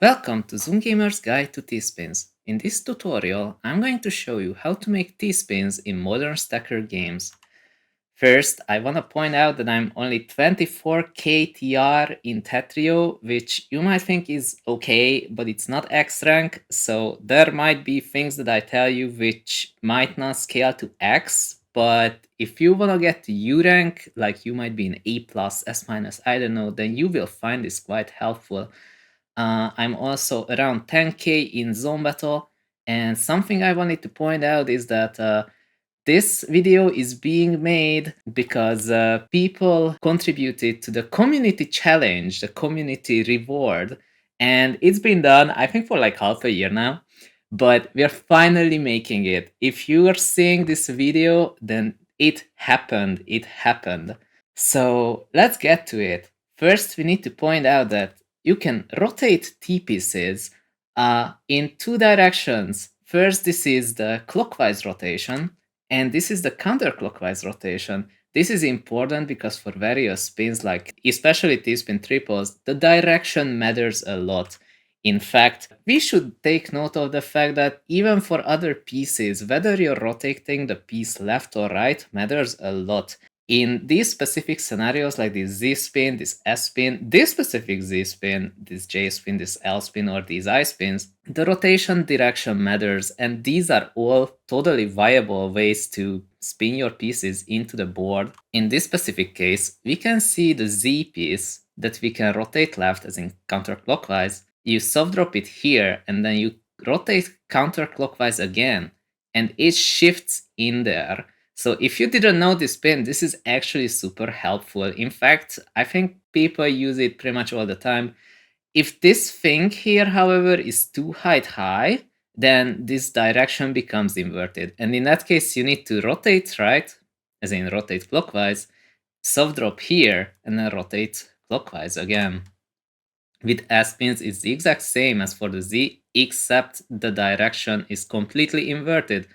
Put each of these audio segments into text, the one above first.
Welcome to zhunGamer's Guide to T-Spins. In this tutorial, I'm going to show you how to make T-Spins in modern stacker games. First, I want to point out that I'm only 24k TR in Tetrium, which you might think is okay, but it's not X rank, so there might be things that I tell you which might not scale to X, but if you want to get to U rank, like you might be in A+, S-, I don't know, then you will find this quite helpful. I'm also around 10k in Zone Battle, and something I wanted to point out is that this video is being made because people contributed to the community challenge, the community reward, and it's been done, I think, for like half a year now, but we're finally making it. If you are seeing this video, then it happened. It happened. So let's get to it. First, we need to point out that you can rotate T-pieces in two directions. First, this is the clockwise rotation, and this is the counterclockwise rotation. This is important because for various spins, like especially T-spin triples, the direction matters a lot. In fact, we should take note of the fact that even for other pieces, whether you're rotating the piece left or right matters a lot. In these specific scenarios, like this Z-spin, this S-spin, this specific Z-spin, this J-spin, this L-spin, or these I-spins, the rotation direction matters, and these are all totally viable ways to spin your pieces into the board. In this specific case, we can see the Z piece that we can rotate left, as in counterclockwise. You soft drop it here, and then you rotate counterclockwise again, and it shifts in there. So if you didn't know this pin, this is actually super helpful. In fact, I think people use it pretty much all the time. If this thing here, however, is too high, then this direction becomes inverted. And in that case, you need to rotate right, as in rotate clockwise, soft drop here, and then rotate clockwise again. With S-spins, it's the exact same as for the Z, except the direction is completely inverted.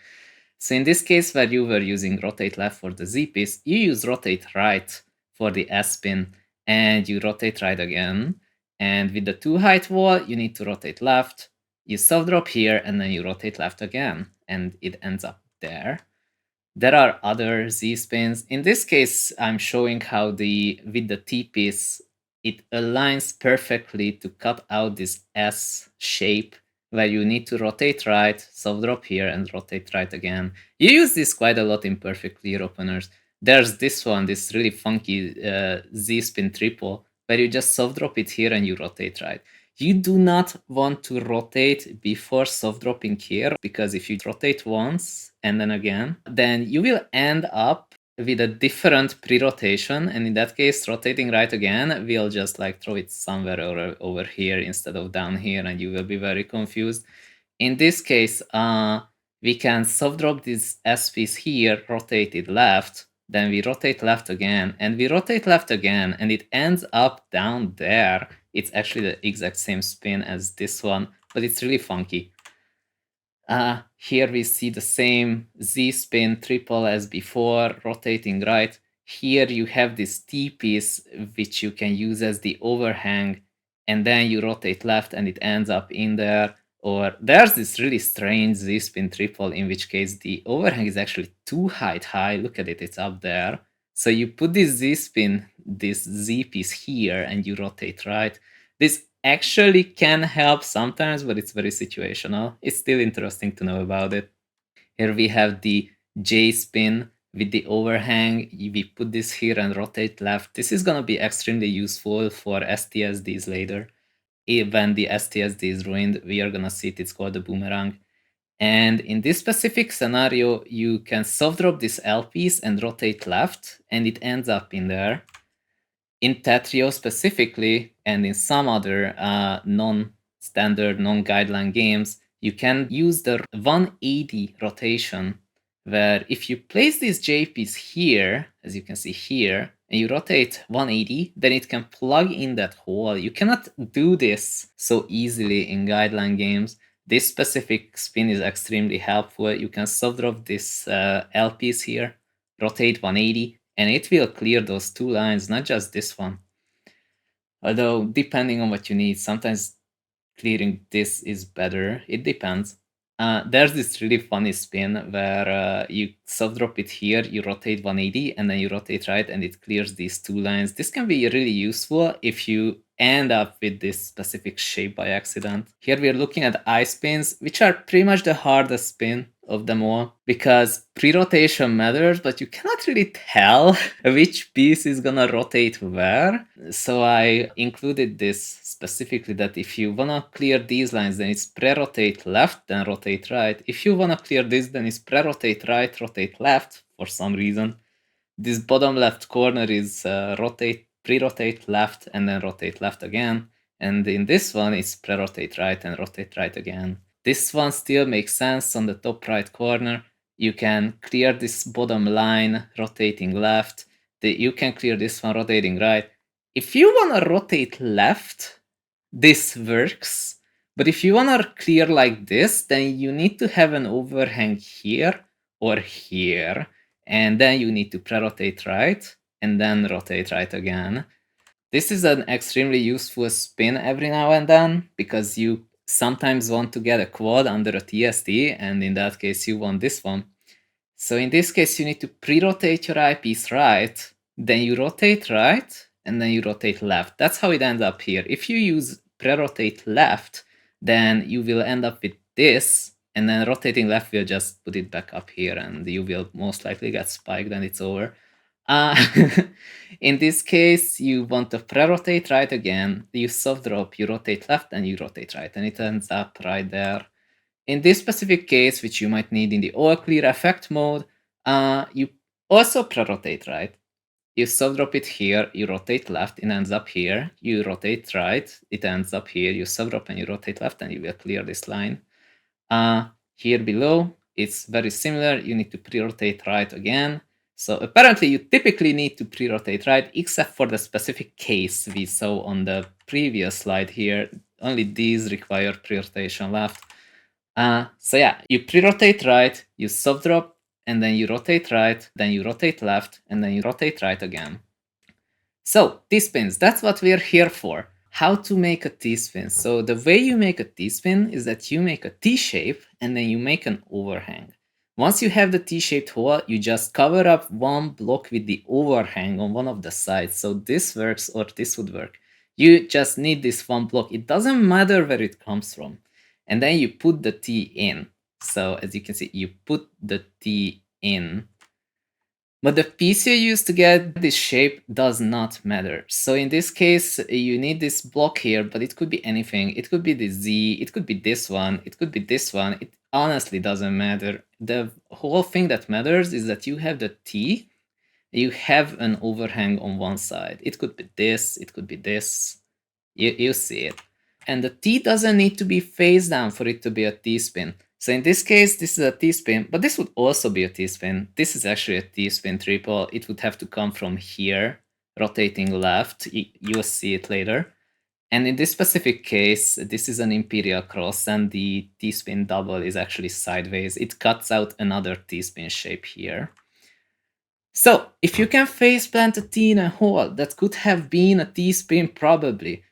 So in this case, where you were using rotate left for the Z piece, you use rotate right for the S spin, and you rotate right again. And with the two height wall, you need to rotate left, you soft drop here, and then you rotate left again, and it ends up there. There are other Z spins. In this case, I'm showing how with the T piece, it aligns perfectly to cut out this S shape where you need to rotate right, soft drop here, and rotate right again. You use this quite a lot in perfect clear openers. There's this one, this really funky Z-spin triple, where you just soft drop it here and you rotate right. You do not want to rotate before soft dropping here, because if you rotate once and then again, then you will end up with a different pre-rotation, and in that case, rotating right again will just like throw it somewhere over here instead of down here, and you will be very confused. In this case, we can soft drop this S piece here, rotate it left, then we rotate left again, and we rotate left again, and it ends up down there. It's actually the exact same spin as this one, but it's really funky. Here we see the same Z spin triple as before, rotating right. Here you have this T piece, which you can use as the overhang, and then you rotate left and it ends up in there. Or there's this really strange Z spin triple, in which case the overhang is actually too high. Look at it, it's up there. So you put this Z spin, this Z piece here, and you rotate right. This actually can help sometimes, but it's very situational. It's still interesting to know about it. Here we have the J spin with the overhang. We put this here and rotate left. This is going to be extremely useful for STSDs later. When the STSD is ruined, we are going to see it. It's called the boomerang. And in this specific scenario, you can soft drop this L piece and rotate left, and it ends up in there. In Tetrium specifically, and in some other non-standard, non-guideline games, you can use the 180 rotation, where if you place this J piece here, as you can see here, and you rotate 180, then it can plug in that hole. You cannot do this so easily in guideline games. This specific spin is extremely helpful. You can soft drop this L piece here, rotate 180, and it will clear those two lines, not just this one. Although, depending on what you need, sometimes clearing this is better. It depends. There's this really funny spin where you soft drop it here, you rotate 180, and then you rotate right, and it clears these two lines. This can be really useful if you end up with this specific shape by accident. Here we are looking at ice spins, which are pretty much the hardest spin of them all, because pre-rotation matters, but you cannot really tell which piece is gonna rotate where. So I included this specifically, that if you wanna clear these lines, then it's pre-rotate left, then rotate right. If you wanna clear this, then it's pre-rotate right, rotate left for some reason. This bottom left corner is pre-rotate left, and then rotate left again. And in this one, it's pre-rotate right and rotate right again. This one still makes sense on the top right corner. You can clear this bottom line rotating left. You can clear this one rotating right. If you want to rotate left, this works. But if you want to clear like this, then you need to have an overhang here or here. And then you need to pre-rotate right and then rotate right again. This is an extremely useful spin every now and then, because you sometimes want to get a quad under a TSD, and in that case you want this one. So in this case you need to pre-rotate your eyepiece right, then you rotate right, and then you rotate left. That's how it ends up here. If you use pre-rotate left, then you will end up with this, and then rotating left will just put it back up here, and you will most likely get spiked and it's over. In this case, you want to pre-rotate right again, you soft drop, you rotate left, and you rotate right, and it ends up right there. In this specific case, which you might need in the all clear effect mode, you also pre-rotate right. You soft drop it here, you rotate left, it ends up here. You rotate right, it ends up here. You soft drop and you rotate left, and you will clear this line. Here below, it's very similar. You need to pre-rotate right again. So apparently you typically need to pre-rotate right, except for the specific case we saw on the previous slide here. Only these require pre-rotation left. So yeah, you pre-rotate right, you soft drop, and then you rotate right, then you rotate left, and then you rotate right again. So T-spins, that's what we're here for. How to make a T-spin. So the way you make a T-spin is that you make a T-shape, and then you make an overhang. Once you have the T-shaped hole, you just cover up one block with the overhang on one of the sides. So this works, or this would work. You just need this one block. It doesn't matter where it comes from. And then you put the T in. So as you can see, you put the T in. But the piece you use to get this shape does not matter. So in this case, you need this block here, but it could be anything. It could be the Z, it could be this one, it could be this one. It honestly doesn't matter. The whole thing that matters is that you have the T, you have an overhang on one side. It could be this, it could be this. You see it. And the T doesn't need to be face down for it to be a T-spin. So in this case, this is a T-spin, but this would also be a T-spin. This is actually a T-spin triple. It would have to come from here, rotating left. You'll see it later. And in this specific case, this is an Imperial Cross, and the T-spin double is actually sideways. It cuts out another T-spin shape here. So if you can face plant a T in a hole that could have been a T-spin probably,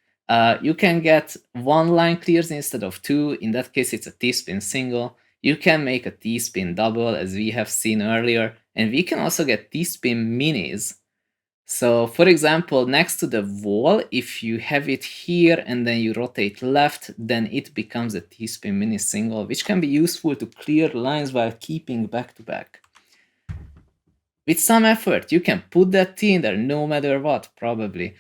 you can get one line clears instead of two. In that case, it's a T-spin single. You can make a T-spin double, as we have seen earlier, and we can also get T-spin minis. So for example, next to the wall, if you have it here and then you rotate left, then it becomes a T-spin mini single, which can be useful to clear lines while keeping back to back. With some effort, you can put that T in there no matter what, probably.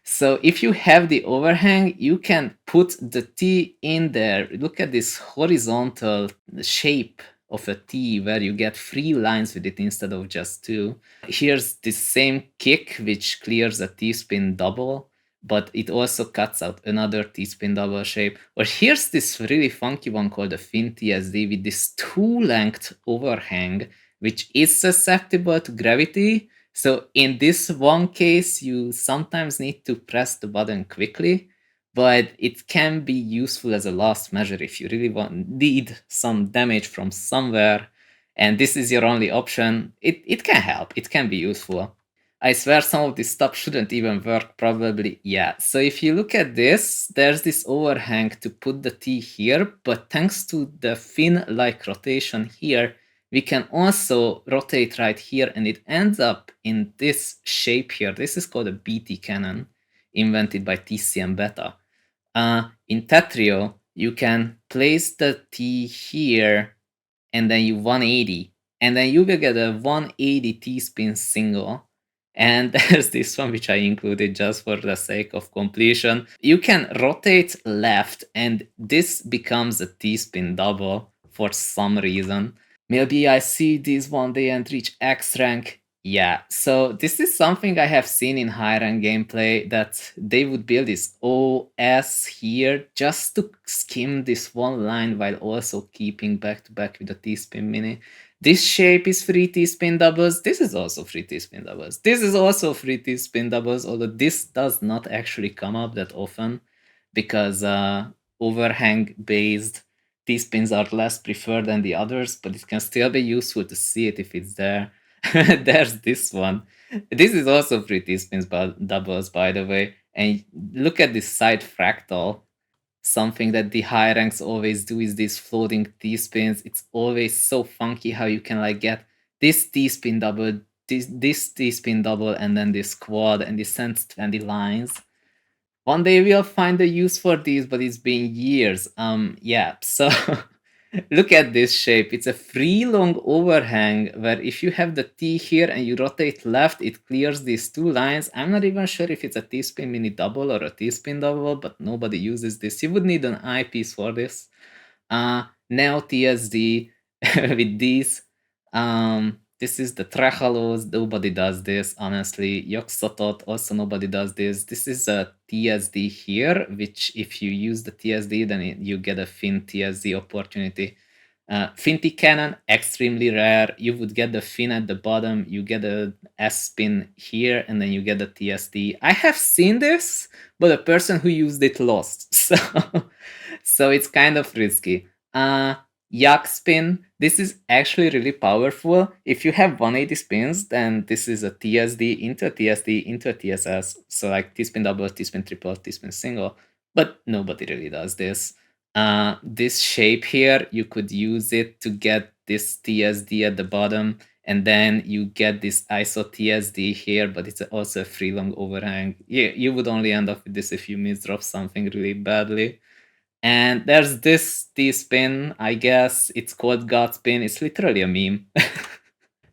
So if you have the overhang, you can put the T in there. Look at this horizontal shape of a T where you get 3 lines with it instead of just 2. Here's the same kick, which clears a T-spin double, but it also cuts out another T-spin double shape. Or here's this really funky one called the FinTSD with this 2-length overhang, which is susceptible to gravity. So in this one case, you sometimes need to press the button quickly, but it can be useful as a last measure if you really need some damage from somewhere, and this is your only option. It can help, it can be useful. I swear some of this stuff shouldn't even work probably. Yeah, so if you look at this, there's this overhang to put the T here, but thanks to the fin-like rotation here, we can also rotate right here and it ends up in this shape here. This is called a BT cannon, invented by TCM Beta. In Tetrio, you can place the T here and then you 180, and then you will get a 180 T-spin single. And there's this one which I included just for the sake of completion. You can rotate left and this becomes a T-spin double for some reason. Maybe I see this one day and reach X rank. Yeah, so this is something I have seen in high rank gameplay, that they would build this OS here just to skim this one line while also keeping back to back with the T-spin mini. This shape is free T-spin doubles. This is also free T-spin doubles. This is also free T-spin doubles, although this does not actually come up that often because overhang based T-spins are less preferred than the others, but it can still be useful to see it if it's there. There's this one. This is also free T-spins doubles, by the way. And look at this side fractal. Something that the high ranks always do is these floating T-spins. It's always so funky how you can like get this T-spin double, this T-spin double, and then this quad, and this sends 20 lines. One day we'll find a use for these, but it's been years. Yeah, so look at this shape. It's a free long overhang where if you have the T here and you rotate left, it clears these two lines. I'm not even sure if it's a T-spin mini double or a T-spin double, but nobody uses this. You would need an eyepiece for this. Now TSD with these. This is the Trechalos, nobody does this, honestly. Yoxotot, also nobody does this. This is a TSD here, which if you use the TSD, then you get a fin TSD opportunity. Finty cannon, extremely rare. You would get the fin at the bottom, you get a S spin here, and then you get the TSD. I have seen this, but the person who used it lost, so it's kind of risky. Yak spin, this is actually really powerful. If you have 180 spins, then this is a TSD into a TSD into a TSS. So like T-spin double, T-spin triple, T-spin single, but nobody really does this. This shape here, you could use it to get this TSD at the bottom, and then you get this ISO TSD here, but it's also a free long overhang. You would only end up with this if you misdrop something really badly. And there's this T-spin, I guess it's called God spin. It's literally a meme.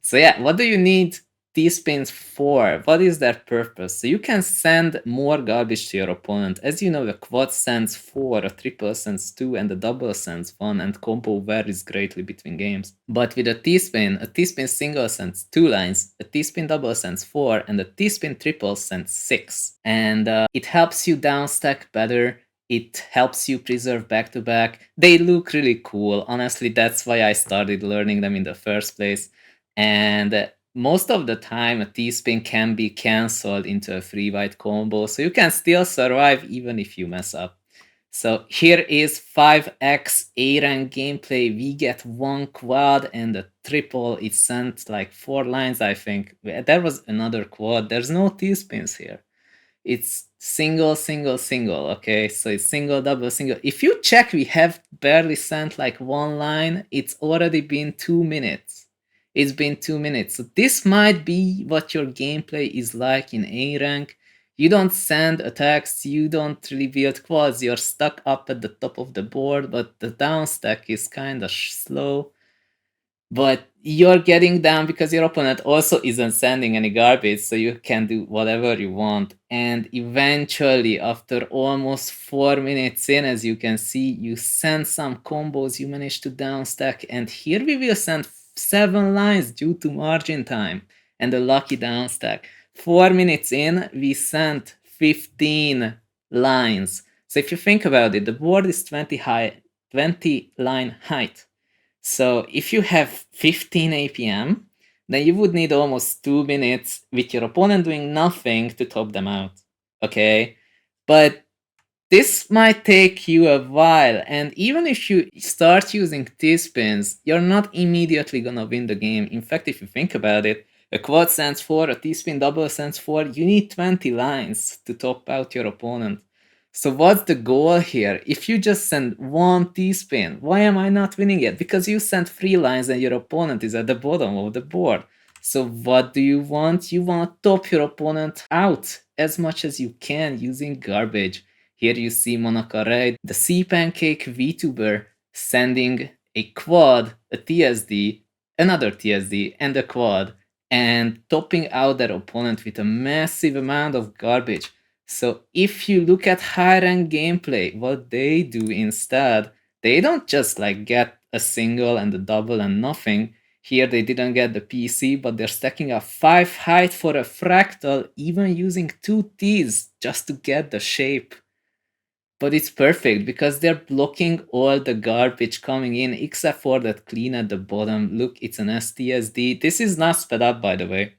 So yeah, what do you need T-spins for? What is their purpose? So you can send more garbage to your opponent. As you know, the quad sends 4, a triple sends 2, and the double sends 1, and combo varies greatly between games. But with a T-spin single sends 2 lines, a T-spin double sends 4, and a T-spin triple sends 6. And it helps you downstack better. It helps you preserve back-to-back. They look really cool. Honestly, that's why I started learning them in the first place. And most of the time, a T-spin can be cancelled into a free white combo, so you can still survive even if you mess up. So here is 5x A-rank gameplay. We get 1 quad and a triple. It sent like 4 lines, I think. There was another quad. There's no T-spins here. It's single, single, single, okay? So it's single, double, single. If you check, we have barely sent like 1 line. It's already been 2 minutes. It's been 2 minutes. So this might be what your gameplay is like in A rank. You don't send attacks, you don't really build quads, you're stuck up at the top of the board, but the down stack is kind of slow. But you're getting down because your opponent also isn't sending any garbage, so you can do whatever you want. And eventually, after almost 4 minutes in, as you can see, you send some combos, you manage to downstack, and here we will send 7 lines due to margin time and a lucky downstack. 4 minutes in, we sent 15 lines. So if you think about it, the board is 20 line height. So if you have 15 APM, then you would need almost 2 minutes with your opponent doing nothing to top them out, okay? But this might take you a while, and even if you start using T-spins, you're not immediately gonna win the game. In fact, if you think about it, A quad stands for, a T-spin double stands for, you need 20 lines to top out your opponent. So what's the goal here? If you just send one T-spin, why am I not winning it? Because you sent 3 lines and your opponent is at the bottom of the board. So what do you want? You want to top your opponent out as much as you can using garbage. Here you see Manaka, right? The Sea Pancake VTuber sending a quad, a TSD, another TSD, and a quad, and topping out their opponent with a massive amount of garbage. So if you look at high rank gameplay, what they do instead, they don't just like get a single and a double and nothing. Here they didn't get the PC, but they're stacking up 5 height for a fractal, even using 2 T's just to get the shape. But it's perfect because they're blocking all the garbage coming in except for that clean at the bottom. Look, it's an STSD. This is not sped up, by the way.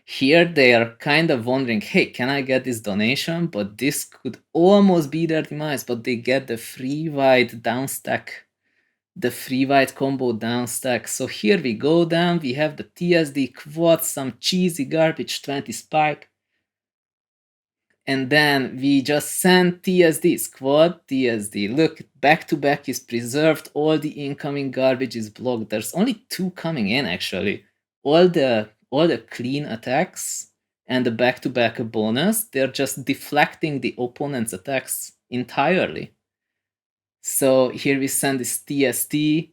Here they are kind of wondering, hey, can I get this donation? But this could almost be their demise, but they get the free wide downstack, the free wide combo downstack. So here we go down, we have the TSD quad, some cheesy garbage 20 spike, and then we just send TSD, squad TSD. Look, back to back is preserved, all the incoming garbage is blocked. There's only 2 coming in actually. All the clean attacks and the back to back bonus, they're just deflecting the opponent's attacks entirely. So here we send this TSD,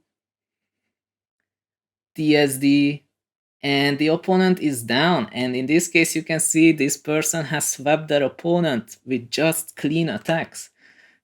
and the opponent is down, and in this case you can see this person has swept their opponent with just clean attacks.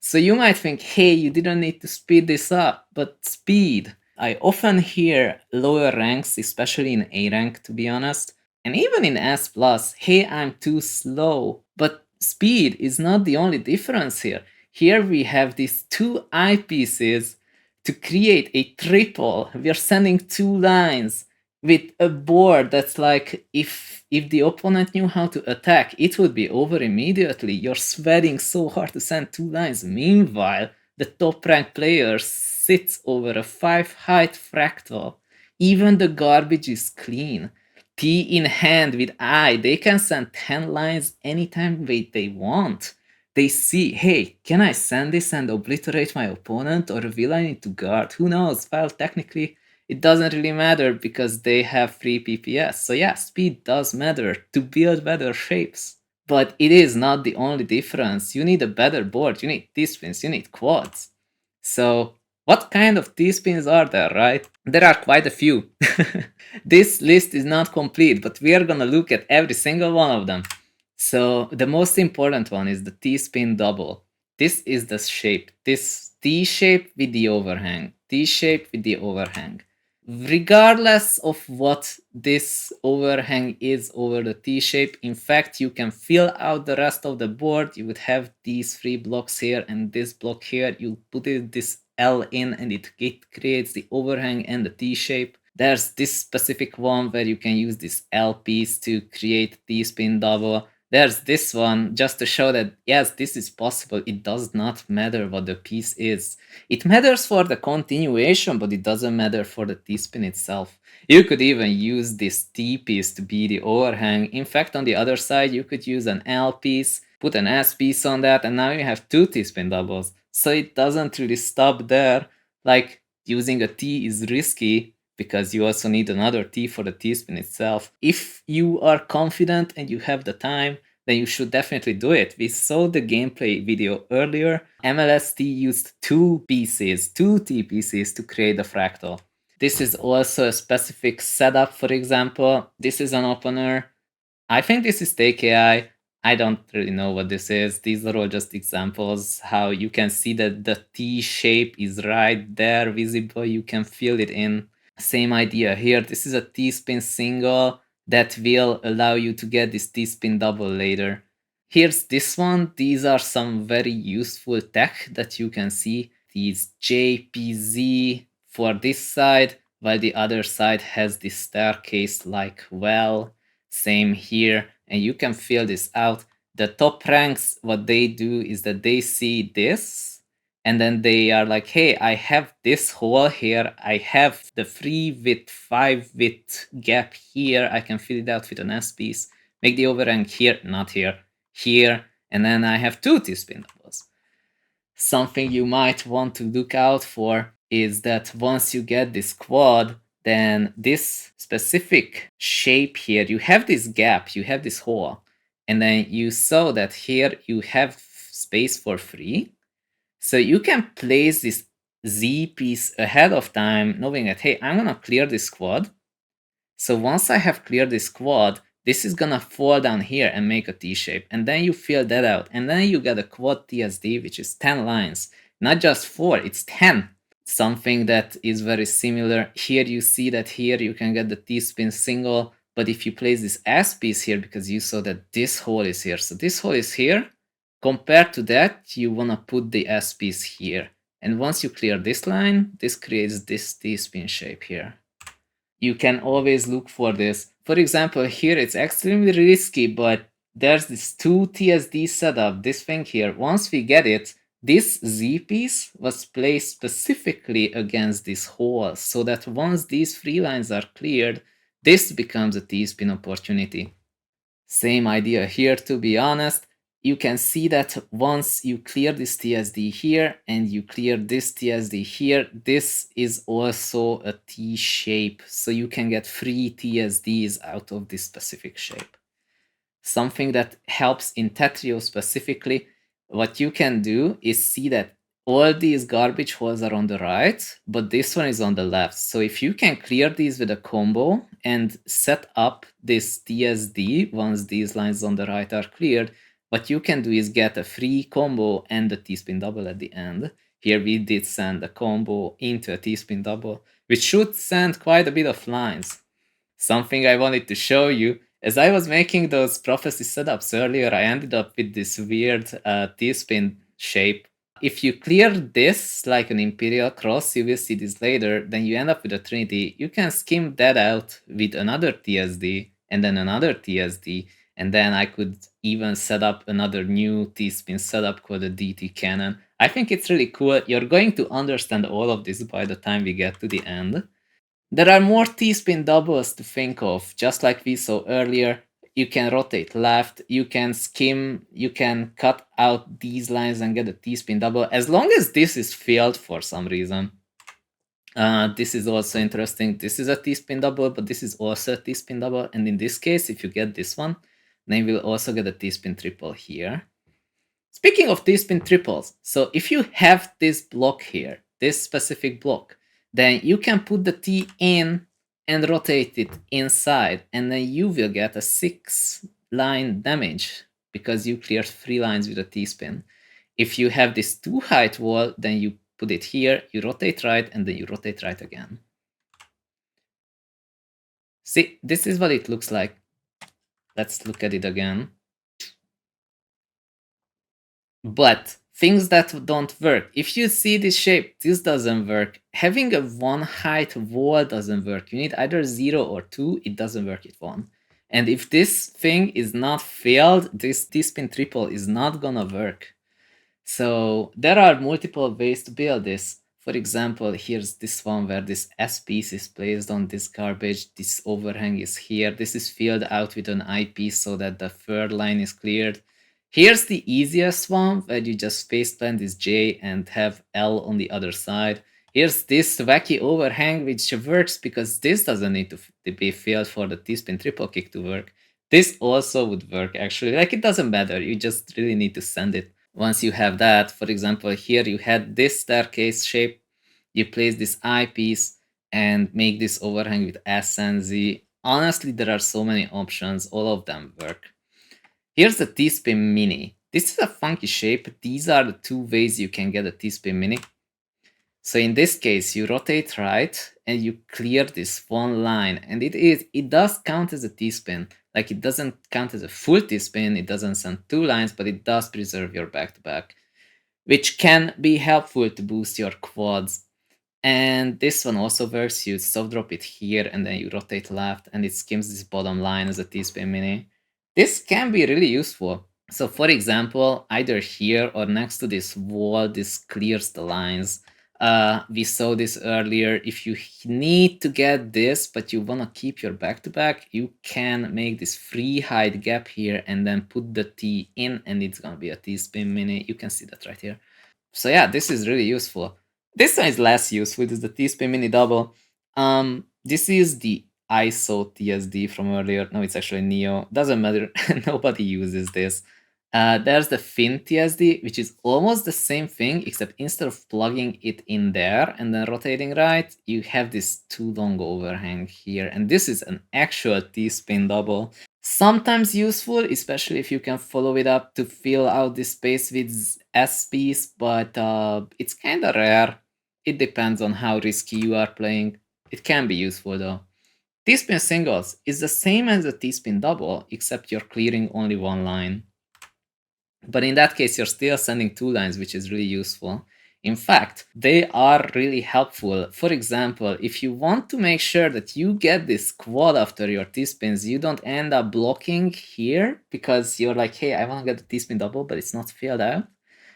So you might think, hey, you didn't need to speed this up, but speed. I often hear lower ranks, especially in A rank to be honest, and even in S+, hey, I'm too slow. But speed is not the only difference here. Here we have these 2 eyepieces to create a triple. We are sending 2 lines with a board that's like, if the opponent knew how to attack, it would be over immediately. You're sweating so hard to send 2 lines. Meanwhile, the top ranked player sits over a 5 height fractal. Even the garbage is clean. T in hand with I, they can send 10 lines anytime they want. They see, hey, can I send this and obliterate my opponent, or will I need to guard? Who knows? Well, technically, it doesn't really matter because they have free PPS. So yeah, speed does matter to build better shapes. But it is not the only difference. You need a better board, you need T-spins, you need quads. So what kind of T-spins are there, right? There are quite a few. This list is not complete, but we are gonna look at every single one of them. So the most important one is the T-spin double. This is the shape, this T-shape with the overhang, T-shape with the overhang. Regardless of what this overhang is over the T-shape, in fact, you can fill out the rest of the board. You would have these 3 blocks here and this block here. You put this L in and it creates the overhang and the T-shape. There's this specific one where you can use this L piece to create T-spin double. There's this one just to show that, yes, this is possible. It does not matter what the piece is. It matters for the continuation, but it doesn't matter for the T-spin itself. You could even use this T piece to be the overhang. In fact, on the other side, you could use an L piece, put an S piece on that, and now you have 2 T-spin doubles. So it doesn't really stop there. Like, using a T is risky, because you also need another T for the T-spin itself. If you are confident and you have the time, then you should definitely do it. We saw the gameplay video earlier. MLST used 2 pieces, 2 T pieces to create a fractal. This is also a specific setup, for example. This is an opener. I think this is TKI. I don't really know what this is. These are all just examples how you can see that the T shape is right there visible. You can fill it in. Same idea here. This is a T-spin single that will allow you to get this T-spin double later. Here's this one. These are some very useful tech that you can see. These JPZ for this side, while the other side has this staircase like well. Same here, and you can fill this out. The top ranks, what they do is that they see this, And then they are like, hey, I have this hole here. I have the 3 with 5 with gap here. I can fill it out with an S piece. Make the overhang here, not here, here. And then I have 2 T-spin doubles. Something you might want to look out for is that once you get this quad, then this specific shape here, you have this gap, you have this hole. And then you saw that here you have space for 3. So you can place this Z piece ahead of time, knowing that, hey, I'm going to clear this quad. So once I have cleared this quad, this is going to fall down here and make a T shape. And then you fill that out. And then you get a quad TSD, which is 10 lines. Not just 4, it's 10. Something that is very similar. Here you see that here you can get the T-spin single. But if you place this S piece here, because you saw that this hole is here. So this hole is here. Compared to that, you want to put the S piece here. And once you clear this line, this creates this T-spin shape here. You can always look for this. For example, here it's extremely risky, but there's this 2 TSD setup, this thing here. Once we get it, this Z piece was placed specifically against this hole, so that once these 3 lines are cleared, this becomes a T-spin opportunity. Same idea here, to be honest. You can see that once you clear this TSD here and you clear this TSD here, this is also a T shape. So you can get 3 TSDs out of this specific shape. Something that helps in Tetrium specifically, what you can do is see that all these garbage holes are on the right, but this one is on the left. So if you can clear these with a combo and set up this TSD once these lines on the right are cleared, what you can do is get a free combo and a T-spin double at the end. Here we did send a combo into a T-spin double, which should send quite a bit of lines. Something I wanted to show you, as I was making those prophecy setups earlier, I ended up with this weird T-spin shape. If you clear this like an Imperial Cross, you will see this later, then you end up with a Trinity. You can skim that out with another TSD and then another TSD, and then I could even set up another new T-spin setup called a DT cannon. I think it's really cool. You're going to understand all of this by the time we get to the end. There are more T-spin doubles to think of, just like we saw earlier. You can rotate left, you can skim, you can cut out these lines and get a T-spin double, as long as this is filled for some reason. This is also interesting. This is a T-spin double, but this is also a T-spin double. And in this case, if you get this one, then you will also get a T-spin triple here. Speaking of T-spin triples, so if you have this block here, this specific block, then you can put the T in and rotate it inside, and then you will get a 6-line damage because you cleared 3 lines with a T-spin. If you have this 2 height wall, then you put it here, you rotate right, and then you rotate right again. See, this is what it looks like. Let's look at it again. But things that don't work. If you see this shape, this doesn't work. Having a 1 height wall doesn't work. You need either 0 or 2. It doesn't work at 1. And if this thing is not filled, this T-spin triple is not gonna work. So there are multiple ways to build this. For example, here's this one where this S piece is placed on this garbage. This overhang is here. This is filled out with an I piece so that the third line is cleared. Here's the easiest one, where you just faceplant this J and have L on the other side. Here's this wacky overhang, which works because this doesn't need to be filled for the T-spin triple kick to work. This also would work, actually. Like, it doesn't matter. You just really need to send it. Once you have that, for example, here you had this staircase shape. You place this I piece and make this overhang with S and Z. Honestly, there are so many options. All of them work. Here's the T-spin mini. This is a funky shape. These are the 2 ways you can get a T-spin mini. So in this case, you rotate right and you clear this 1 line, and it does count as a T-spin. Like, it doesn't count as a full T-spin, it doesn't send 2 lines, but it does preserve your back-to-back, which can be helpful to boost your quads. And this one also works. You soft drop it here and then you rotate left and it skims this bottom line as a T-spin mini. This can be really useful. So for example, either here or next to this wall, this clears the lines. We saw this earlier. If you need to get this, but you want to keep your back-to-back, you can make this free height gap here and then put the T in, and it's going to be a T-spin mini. You can see that right here. So yeah, this is really useful. This one is less useful. This is the T-spin mini double. This is the ISO TSD from earlier. No, it's actually Neo. Doesn't matter. Nobody uses this. There's the Fin TSD, which is almost the same thing, except instead of plugging it in there and then rotating right, you have this too long overhang here. And this is an actual T-spin double. Sometimes useful, especially if you can follow it up to fill out the space with SPs, but it's kind of rare. It depends on how risky you are playing. It can be useful though. T-spin singles is the same as a T-spin double, except you're clearing only one line. But in that case, you're still sending two lines, which is really useful. In fact, they are really helpful. For example, if you want to make sure that you get this quad after your T-spins, you don't end up blocking here because you're like, hey, I want to get the T-spin double, but it's not filled out.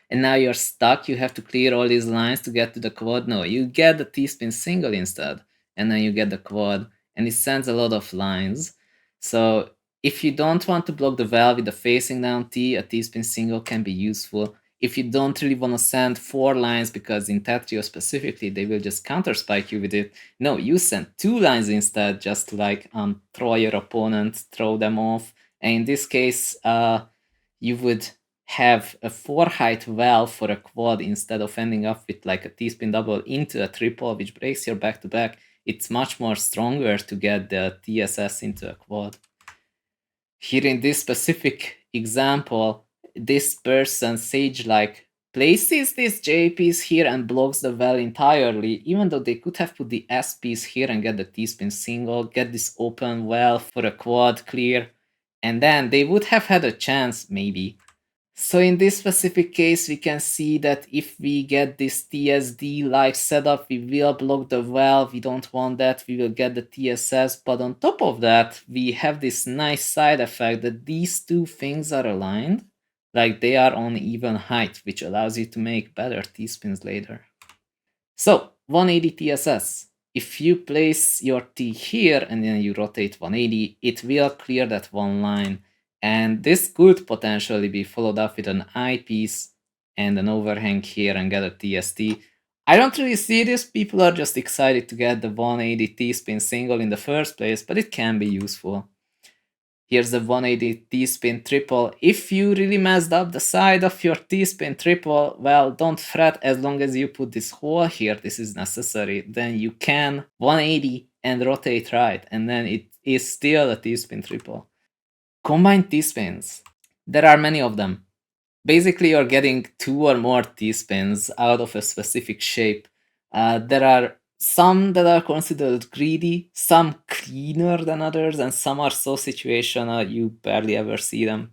And now you're stuck, you have to clear all these lines to get to the quad. No, you get the T-spin single instead, and then you get the quad, and it sends a lot of lines. So if you don't want to block the valve with the facing down T, a T-spin single can be useful. If you don't really want to send 4 lines, because in Tetrium specifically, they will just counter spike you with it. No, you send 2 lines instead, just to like throw your opponent, throw them off. And in this case, you would have a 4 height valve for a quad instead of ending up with like a T-spin double into a triple, which breaks your back-to-back. It's much more stronger to get the TSS into a quad. Here in this specific example, this person Sage like places this J piece here and blocks the well entirely, even though they could have put the S piece here and get the T-spin single, get this open well for a quad clear, and then they would have had a chance maybe. So in this specific case, we can see that if we get this TSD-like setup, we will block the valve. We don't want that. We will get the TSS. But on top of that, we have this nice side effect that these two things are aligned. Like they are on even height, which allows you to make better T-spins later. So 180 TSS. If you place your T here and then you rotate 180, it will clear that one line. And this could potentially be followed up with an I piece and an overhang here and get a TST. I don't really see this. People are just excited to get the 180 T-spin single in the first place, but it can be useful. Here's the 180 T-spin triple. If you really messed up the side of your T-spin triple, well, don't fret. As long as you put this hole here, this is necessary, then you can 180 and rotate right, and then it is still a T-spin triple. Combined T-spins. There are many of them. Basically, you're getting 2 or more T-spins out of a specific shape. There are some that are considered greedy, some cleaner than others, and some are so situational you barely ever see them.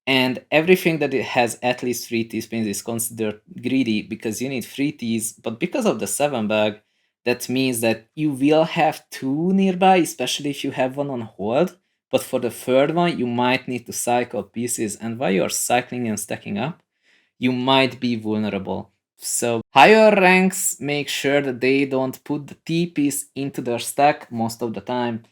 And everything that it has at least 3 T-spins is considered greedy because you need 3 Ts, but because of the 7 bag, that means that you will have 2 nearby, especially if you have one on hold. But for the third one, you might need to cycle pieces, and while you're cycling and stacking up, you might be vulnerable. So higher ranks make sure that they don't put the T piece into their stack most of the time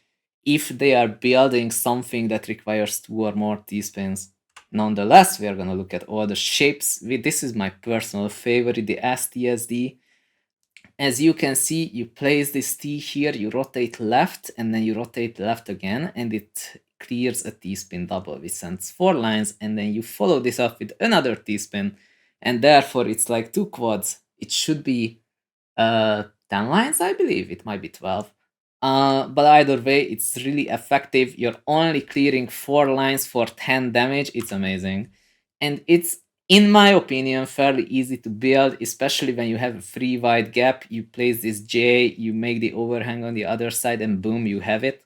if they are building something that requires 2 or more T-spins. Nonetheless, we are going to look at all the shapes. This is my personal favorite, the STSD. As you can see, you place this T here, you rotate left, and then you rotate left again, and it clears a T-spin double, which sends 4 lines, and then you follow this up with another T-spin, and therefore it's like 2 quads. It should be 10 lines, I believe. It might be 12. But either way, it's really effective. You're only clearing 4 lines for 10 damage. It's amazing. And it's, in my opinion, fairly easy to build, especially when you have a free wide gap. You place this J, you make the overhang on the other side, and boom, you have it.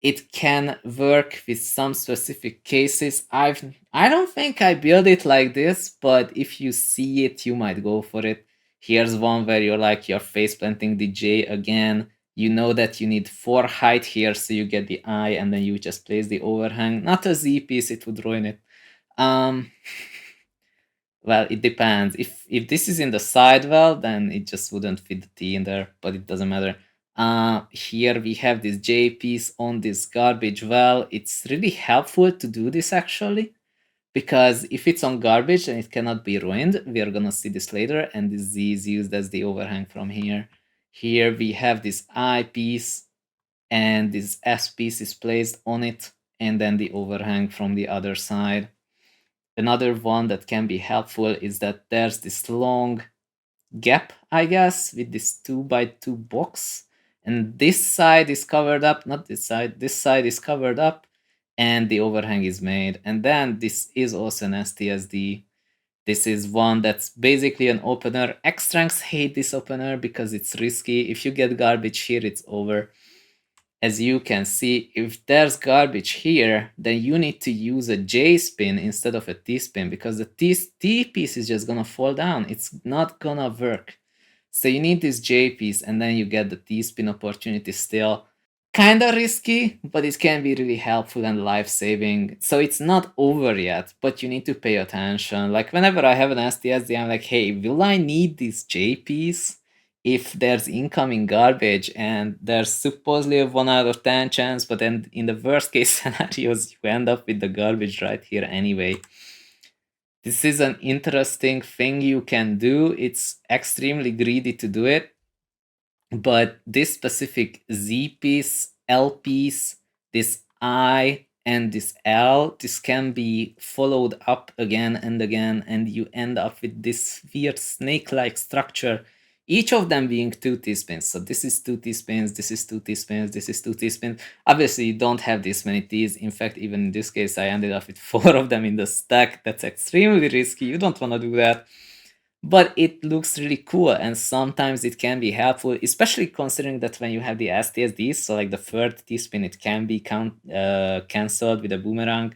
It can work with some specific cases. I don't think I build it like this, but if you see it, you might go for it. Here's one where you're face planting the J again. You know that you need 4 height here, so you get the I, and then you just place the overhang. Not a Z piece, it would ruin it. Um, well, it depends. If this is in the side well, then it just wouldn't fit the T in there, but it doesn't matter. Here we have this J piece on this garbage well. It's really helpful to do this actually, because if it's on garbage and it cannot be ruined, we are gonna see this later, and this Z is used as the overhang from here. Here we have this I piece, and this S piece is placed on it, and then the overhang from the other side. Another one that can be helpful is that there's this long gap, I guess, with this 2x2 box, and this side is covered up, not this side is covered up, and the overhang is made. And then this is also an STSD. This is one that's basically an opener. X-Strengths hate this opener because it's risky. If you get garbage here, it's over. As you can see, if there's garbage here, then you need to use a J spin instead of a T spin, because the T piece is just gonna fall down. It's not gonna work. So you need this J piece, and then you get the T spin opportunity still. Kinda risky, but it can be really helpful and life-saving. So it's not over yet, but you need to pay attention. Like whenever I have an STSD, I'm like, hey, will I need this J piece if there's incoming garbage? And there's supposedly a 1 out of 10 chance, but then in the worst case scenarios, you end up with the garbage right here anyway. This is an interesting thing you can do. It's extremely greedy to do it, but this specific Z piece, L piece, this I and this L, this can be followed up again and again, and you end up with this weird snake-like structure, each of them being 2 T-spins. So this is 2 T-spins, this is 2 T-spins, this is 2 T-spins. Obviously, you don't have this many T's. In fact, even in this case, I ended up with 4 of them in the stack. That's extremely risky. You don't want to do that. But it looks really cool, and sometimes it can be helpful, especially considering that when you have the STSDs, so like the third T-spin, it can be cancelled with a boomerang.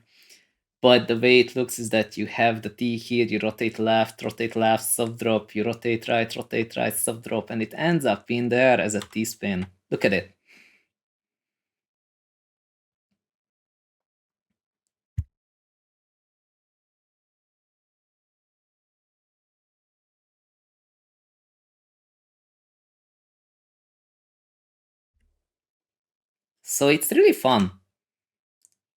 But the way it looks is that you have the T here, you rotate left, soft drop, you rotate right, soft drop, and it ends up in there as a T-spin. Look at it. So it's really fun.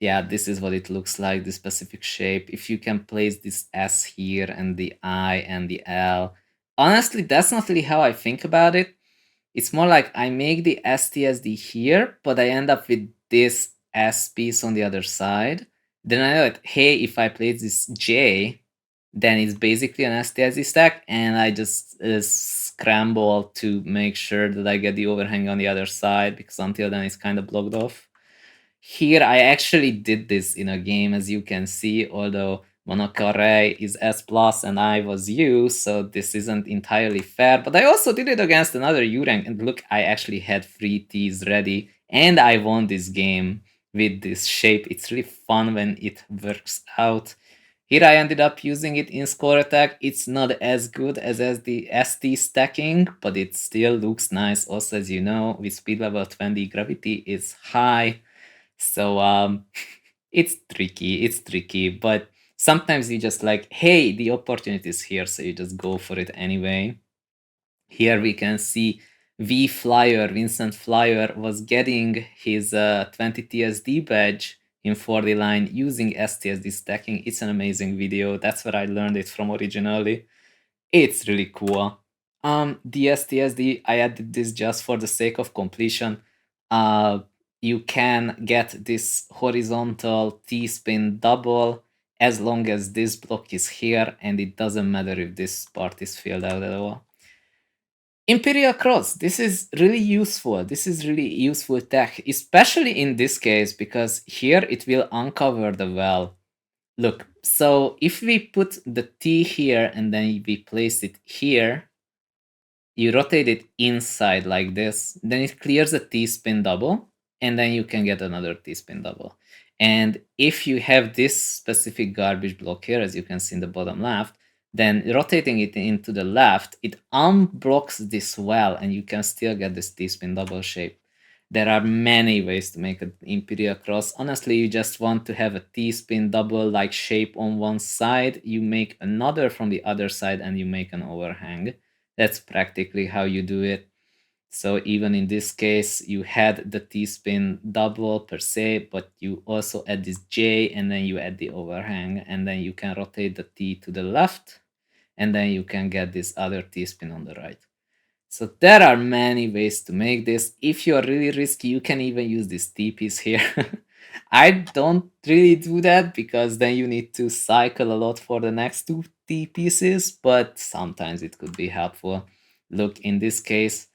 Yeah, this is what it looks like, the specific shape. If you can place this S here and the I and the L. Honestly, that's not really how I think about it. It's more like I make the STSD here, but I end up with this S piece on the other side. Then I know that, hey, if I place this J, then it's basically an STSD stack, and I just scramble to make sure that I get the overhang on the other side, because until then it's kind of blocked off. Here, I actually did this in a game, as you can see, although Manaka is S plus and I was U, so this isn't entirely fair. But I also did it against another U rank, and look, I actually had 3 T's ready, and I won this game with this shape. It's really fun when it works out. Here I ended up using it in score attack. It's not as good as the ST stacking, but it still looks nice. Also, as you know, with speed level 20, gravity is high. So it's tricky, but sometimes you just like, hey, the opportunity is here, so you just go for it anyway. Here we can see VinceHD was getting his 20 TSD badge in 4D line using STSD stacking. It's an amazing video. That's where I learned it from originally. It's really cool. The STSD, I added this just for the sake of completion. You can get this horizontal T-spin double as long as this block is here, and it doesn't matter if this part is filled out at all. Imperial Cross, this is really useful. This is really useful tech, especially in this case, because here it will uncover the well. Look, so if we put the T here and then we place it here, you rotate it inside like this, then it clears a T-spin double, and then you can get another T-spin double. And if you have this specific garbage block here, as you can see in the bottom left, then rotating it into the left, it unblocks this well, and you can still get this T-spin double shape. There are many ways to make an Imperial Cross. Honestly, you just want to have a T-spin double-like shape on one side, you make another from the other side, and you make an overhang. That's practically how you do it. So even in this case, you had the T-spin double per se, but you also add this J, and then you add the overhang, and then you can rotate the T to the left, and then you can get this other T-spin on the right. So there are many ways to make this. If you're really risky, you can even use this T piece here. I don't really do that because then you need to cycle a lot for the next two T pieces, but sometimes it could be helpful. Look, in this case,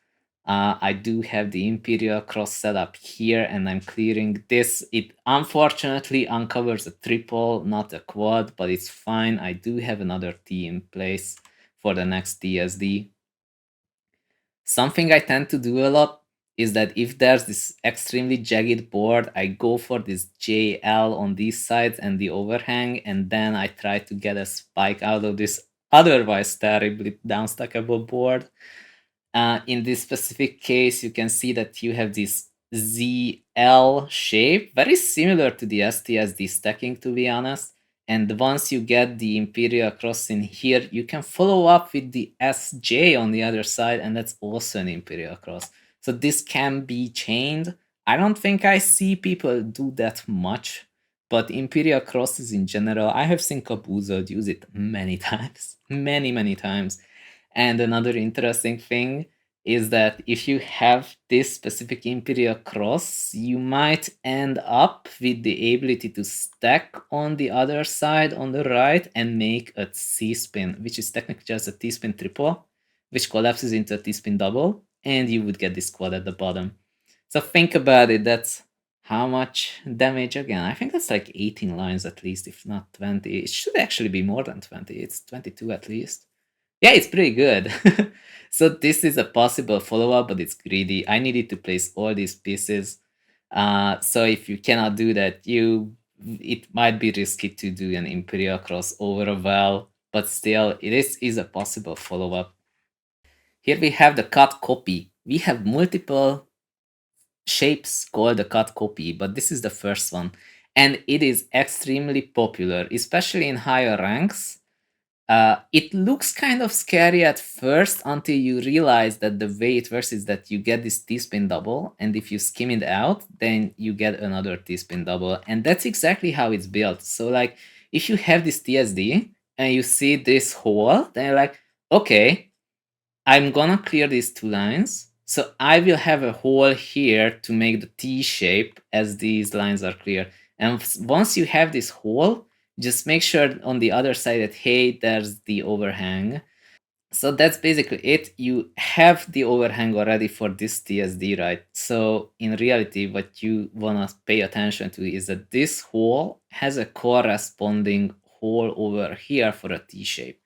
I do have the Imperial Cross set up here, and I'm clearing this. It unfortunately uncovers a triple, not a quad, but it's fine. I do have another T in place for the next TSD. Something I tend to do a lot is that if there's this extremely jagged board, I go for this JL on these sides and the overhang, and then I try to get a spike out of this otherwise terribly downstackable board. In this specific case, you can see that you have this ZL shape, very similar to the STSD stacking, to be honest. And once you get the Imperial Cross in here, you can follow up with the SJ on the other side, and that's also an Imperial Cross. So this can be chained. I don't think I see people do that much, but Imperial Crosses in general, I have seen Kabuzo use it many times, many times. And another interesting thing is that if you have this specific Imperial Cross, you might end up with the ability to stack on the other side on the right and make a C-spin, which is technically just a T-spin triple, which collapses into a T-spin double, and you would get this quad at the bottom. So think about it, that's how much damage again? I think that's like 18 lines at least, if not 20. It should actually be more than 20, it's 22 at least. Yeah, it's pretty good. So this is a possible follow-up, but it's greedy. I needed to place all these pieces. So if you cannot do that, it might be risky to do an Imperial Cross over a well, but still, it is a possible follow-up. Here we have the cut copy. We have multiple shapes called the cut copy, but this is the first one. And it is extremely popular, especially in higher ranks. It looks kind of scary at first until you realize that the way it works is that you get this T-spin double, and if you skim it out, then you get another T-spin double, and that's exactly how it's built. So like, if you have this TSD and you see this hole, then you're like, okay, I'm gonna clear these two lines, so I will have a hole here to make the T shape as these lines are clear. And once you have this hole, just make sure on the other side that, hey, there's the overhang. So that's basically it. You have the overhang already for this TSD, right? So in reality, what you want to pay attention to is that this hole has a corresponding hole over here for a T shape.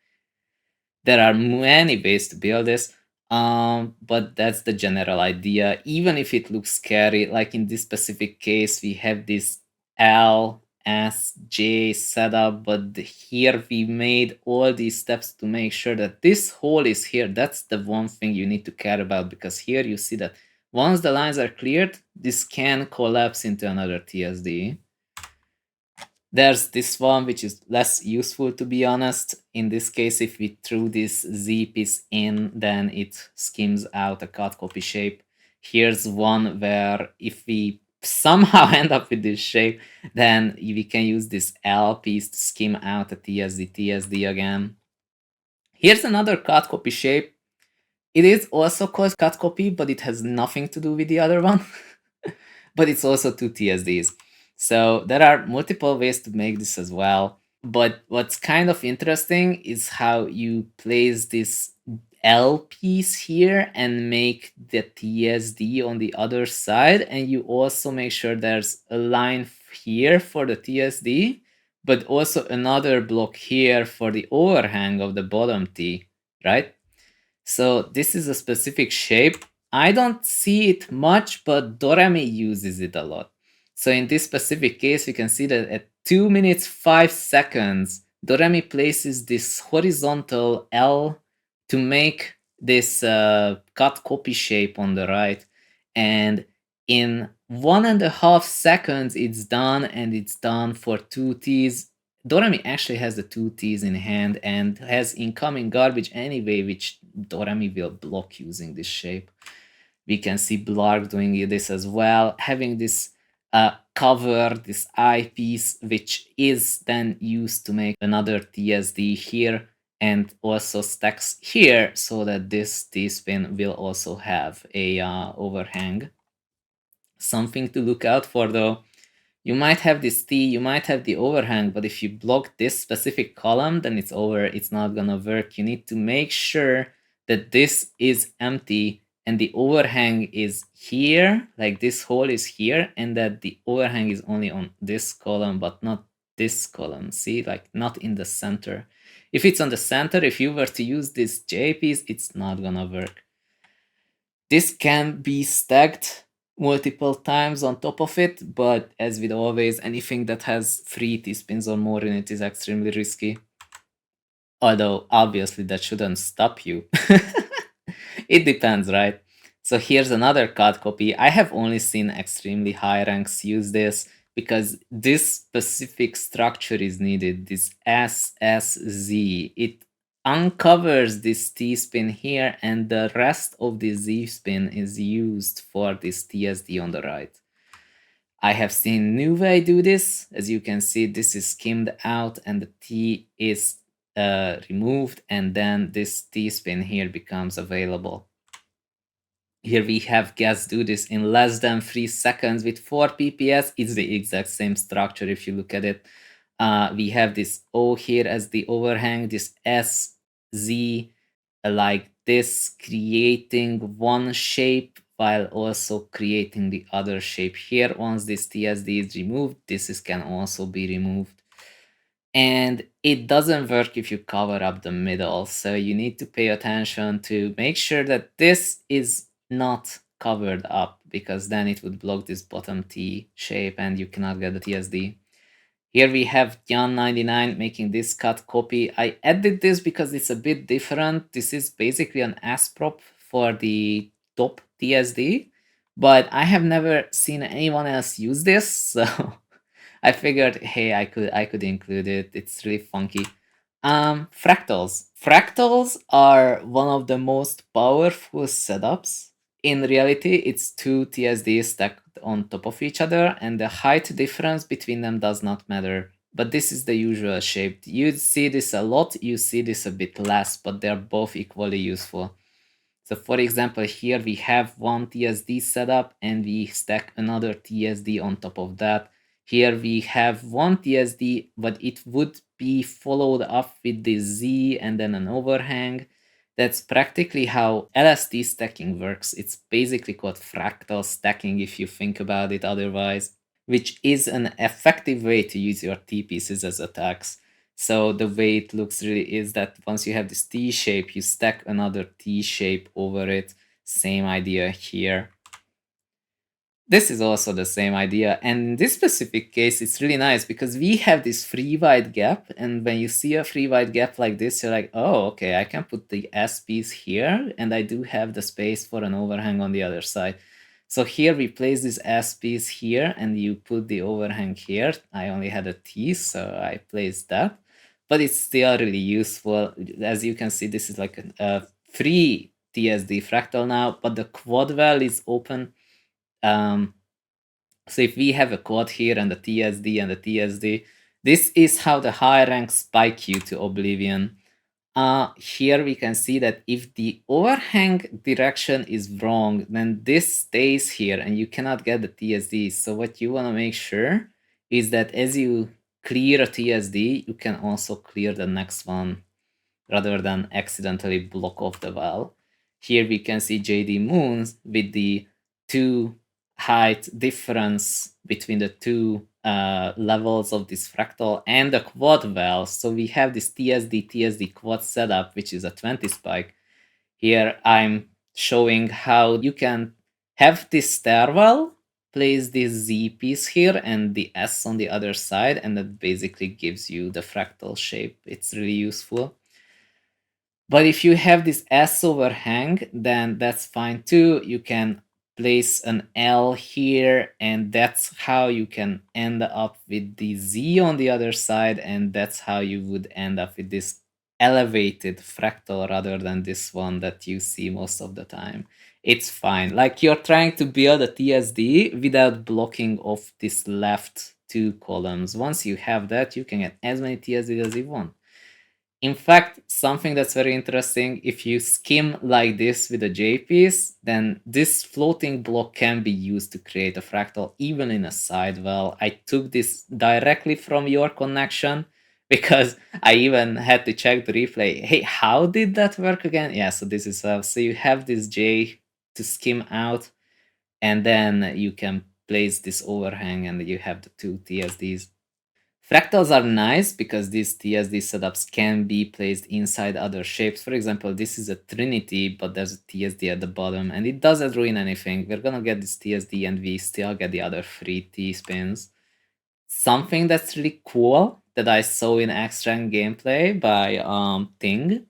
There are many ways to build this, but that's the general idea. Even if it looks scary, like in this specific case, we have this L, S, J setup, but here we made all these steps to make sure that this hole is here. That's the one thing you need to care about, because here you see that once the lines are cleared, this can collapse into another TSD. There's this one, which is less useful, to be honest. In this case, if we threw this Z piece in, then it skims out a cut copy shape. Here's one where if we somehow end up with this shape, then we can use this L piece to skim out a TSD again. Here's another cut copy shape. It is also called cut copy, but it has nothing to do with the other one. But it's also two TSDs. So there are multiple ways to make this as well. But what's kind of interesting is how you place this L piece here and make the TSD on the other side. And you also make sure there's a line here for the TSD, but also another block here for the overhang of the bottom T, right? So this is a specific shape. I don't see it much, but Doremy uses it a lot. So in this specific case, we can see that at 2 minutes 5 seconds, Doremy places this horizontal L to make this cut copy shape on the right. And in 1.5 seconds it's done, and it's done for 2 Ts. Doremy actually has the 2 Ts in hand and has incoming garbage anyway, which Doremy will block using this shape. We can see Blaarg doing this as well, having this cover, this eyepiece, which is then used to make another TSD here, and also stacks here so that this T-spin will also have a overhang. Something to look out for though, you might have this T, you might have the overhang, but if you block this specific column, then it's over, it's not gonna work. You need to make sure that this is empty and the overhang is here, like this hole is here, and that the overhang is only on this column, but not this column. See, like not in the center. If it's on the center, if you were to use this J piece, it's not gonna work. This can be stacked multiple times on top of it, but as with always, anything that has 3 T-spins or more in it is extremely risky. Although, obviously, that shouldn't stop you. It depends, right? So here's another card copy. I have only seen extremely high ranks use this because this specific structure is needed, this SSZ. It uncovers this T-spin here, and the rest of the Z-spin is used for this TSD on the right. I have seen Nuve do this. As you can see, this is skimmed out and the T is removed, and then this T-spin here becomes available. Here we have Guess do this in less than 3 seconds with 4 PPS. It's the exact same structure if you look at it. We have this O here as the overhang, this SZ like this, creating one shape while also creating the other shape here. Once this TSD is removed, this can also be removed. And it doesn't work if you cover up the middle, so you need to pay attention to make sure that this is not covered up, because then it would block this bottom T shape and you cannot get the TSD. Here we have Jan99 making this cut copy. I added this because it's a bit different. This is basically an S prop for the top TSD, but I have never seen anyone else use this, so I figured, hey, I could include it. It's really funky. Fractals. Fractals are one of the most powerful setups. In reality, it's 2 TSDs stacked on top of each other, and the height difference between them does not matter. But this is the usual shape. You see this a lot, you see this a bit less, but they're both equally useful. So for example, here we have one TSD setup and we stack another TSD on top of that. Here we have one TSD, but it would be followed up with the Z and then an overhang. That's practically how LST stacking works. It's basically called fractal stacking if you think about it otherwise, which is an effective way to use your T pieces as attacks. So the way it looks really is that once you have this T shape, you stack another T shape over it. Same idea here. This is also the same idea, and in this specific case, it's really nice because we have this free wide gap, and when you see a free wide gap like this, you're like, oh, okay, I can put the S piece here, and I do have the space for an overhang on the other side. So here we place this S piece here, and you put the overhang here. I only had a T, so I placed that, but it's still really useful. As you can see, this is like a free TSD fractal now, but the quad well is open. So if we have a quad here and the TSD and the TSD, this is how the high rank spike you to oblivion. Here we can see that if the overhang direction is wrong, then this stays here and you cannot get the TSD. So what you want to make sure is that as you clear a TSD, you can also clear the next one rather than accidentally block off the well. Here we can see JD Moons with the 2 height difference between the 2 levels of this fractal and the quad well. So we have this TSD quad setup, which is a 20 spike. Here I'm showing how you can have this stairwell, place this Z piece here and the S on the other side, and that basically gives you the fractal shape. It's really useful. But if you have this S overhang, then that's fine too. You can place an L here, and that's how you can end up with the Z on the other side, and that's how you would end up with this elevated fractal rather than this one that you see most of the time. It's fine. Like, you're trying to build a TSD without blocking off this left 2 columns. Once you have that, you can get as many TSDs as you want. In fact, something that's very interesting, if you skim like this with a J-piece, then this floating block can be used to create a fractal even in a sidewell. I took this directly from your connection because I even had to check the replay. Hey, how did that work again? Yeah, so this is how. So you have this J to skim out, and then you can place this overhang, and you have the 2 TSDs. Fractals are nice because these TSD setups can be placed inside other shapes. For example, this is a Trinity, but there's a TSD at the bottom, and it doesn't ruin anything. We're gonna get this TSD, and we still get the other 3 T-spins. Something that's really cool that I saw in X-Rank gameplay by Ting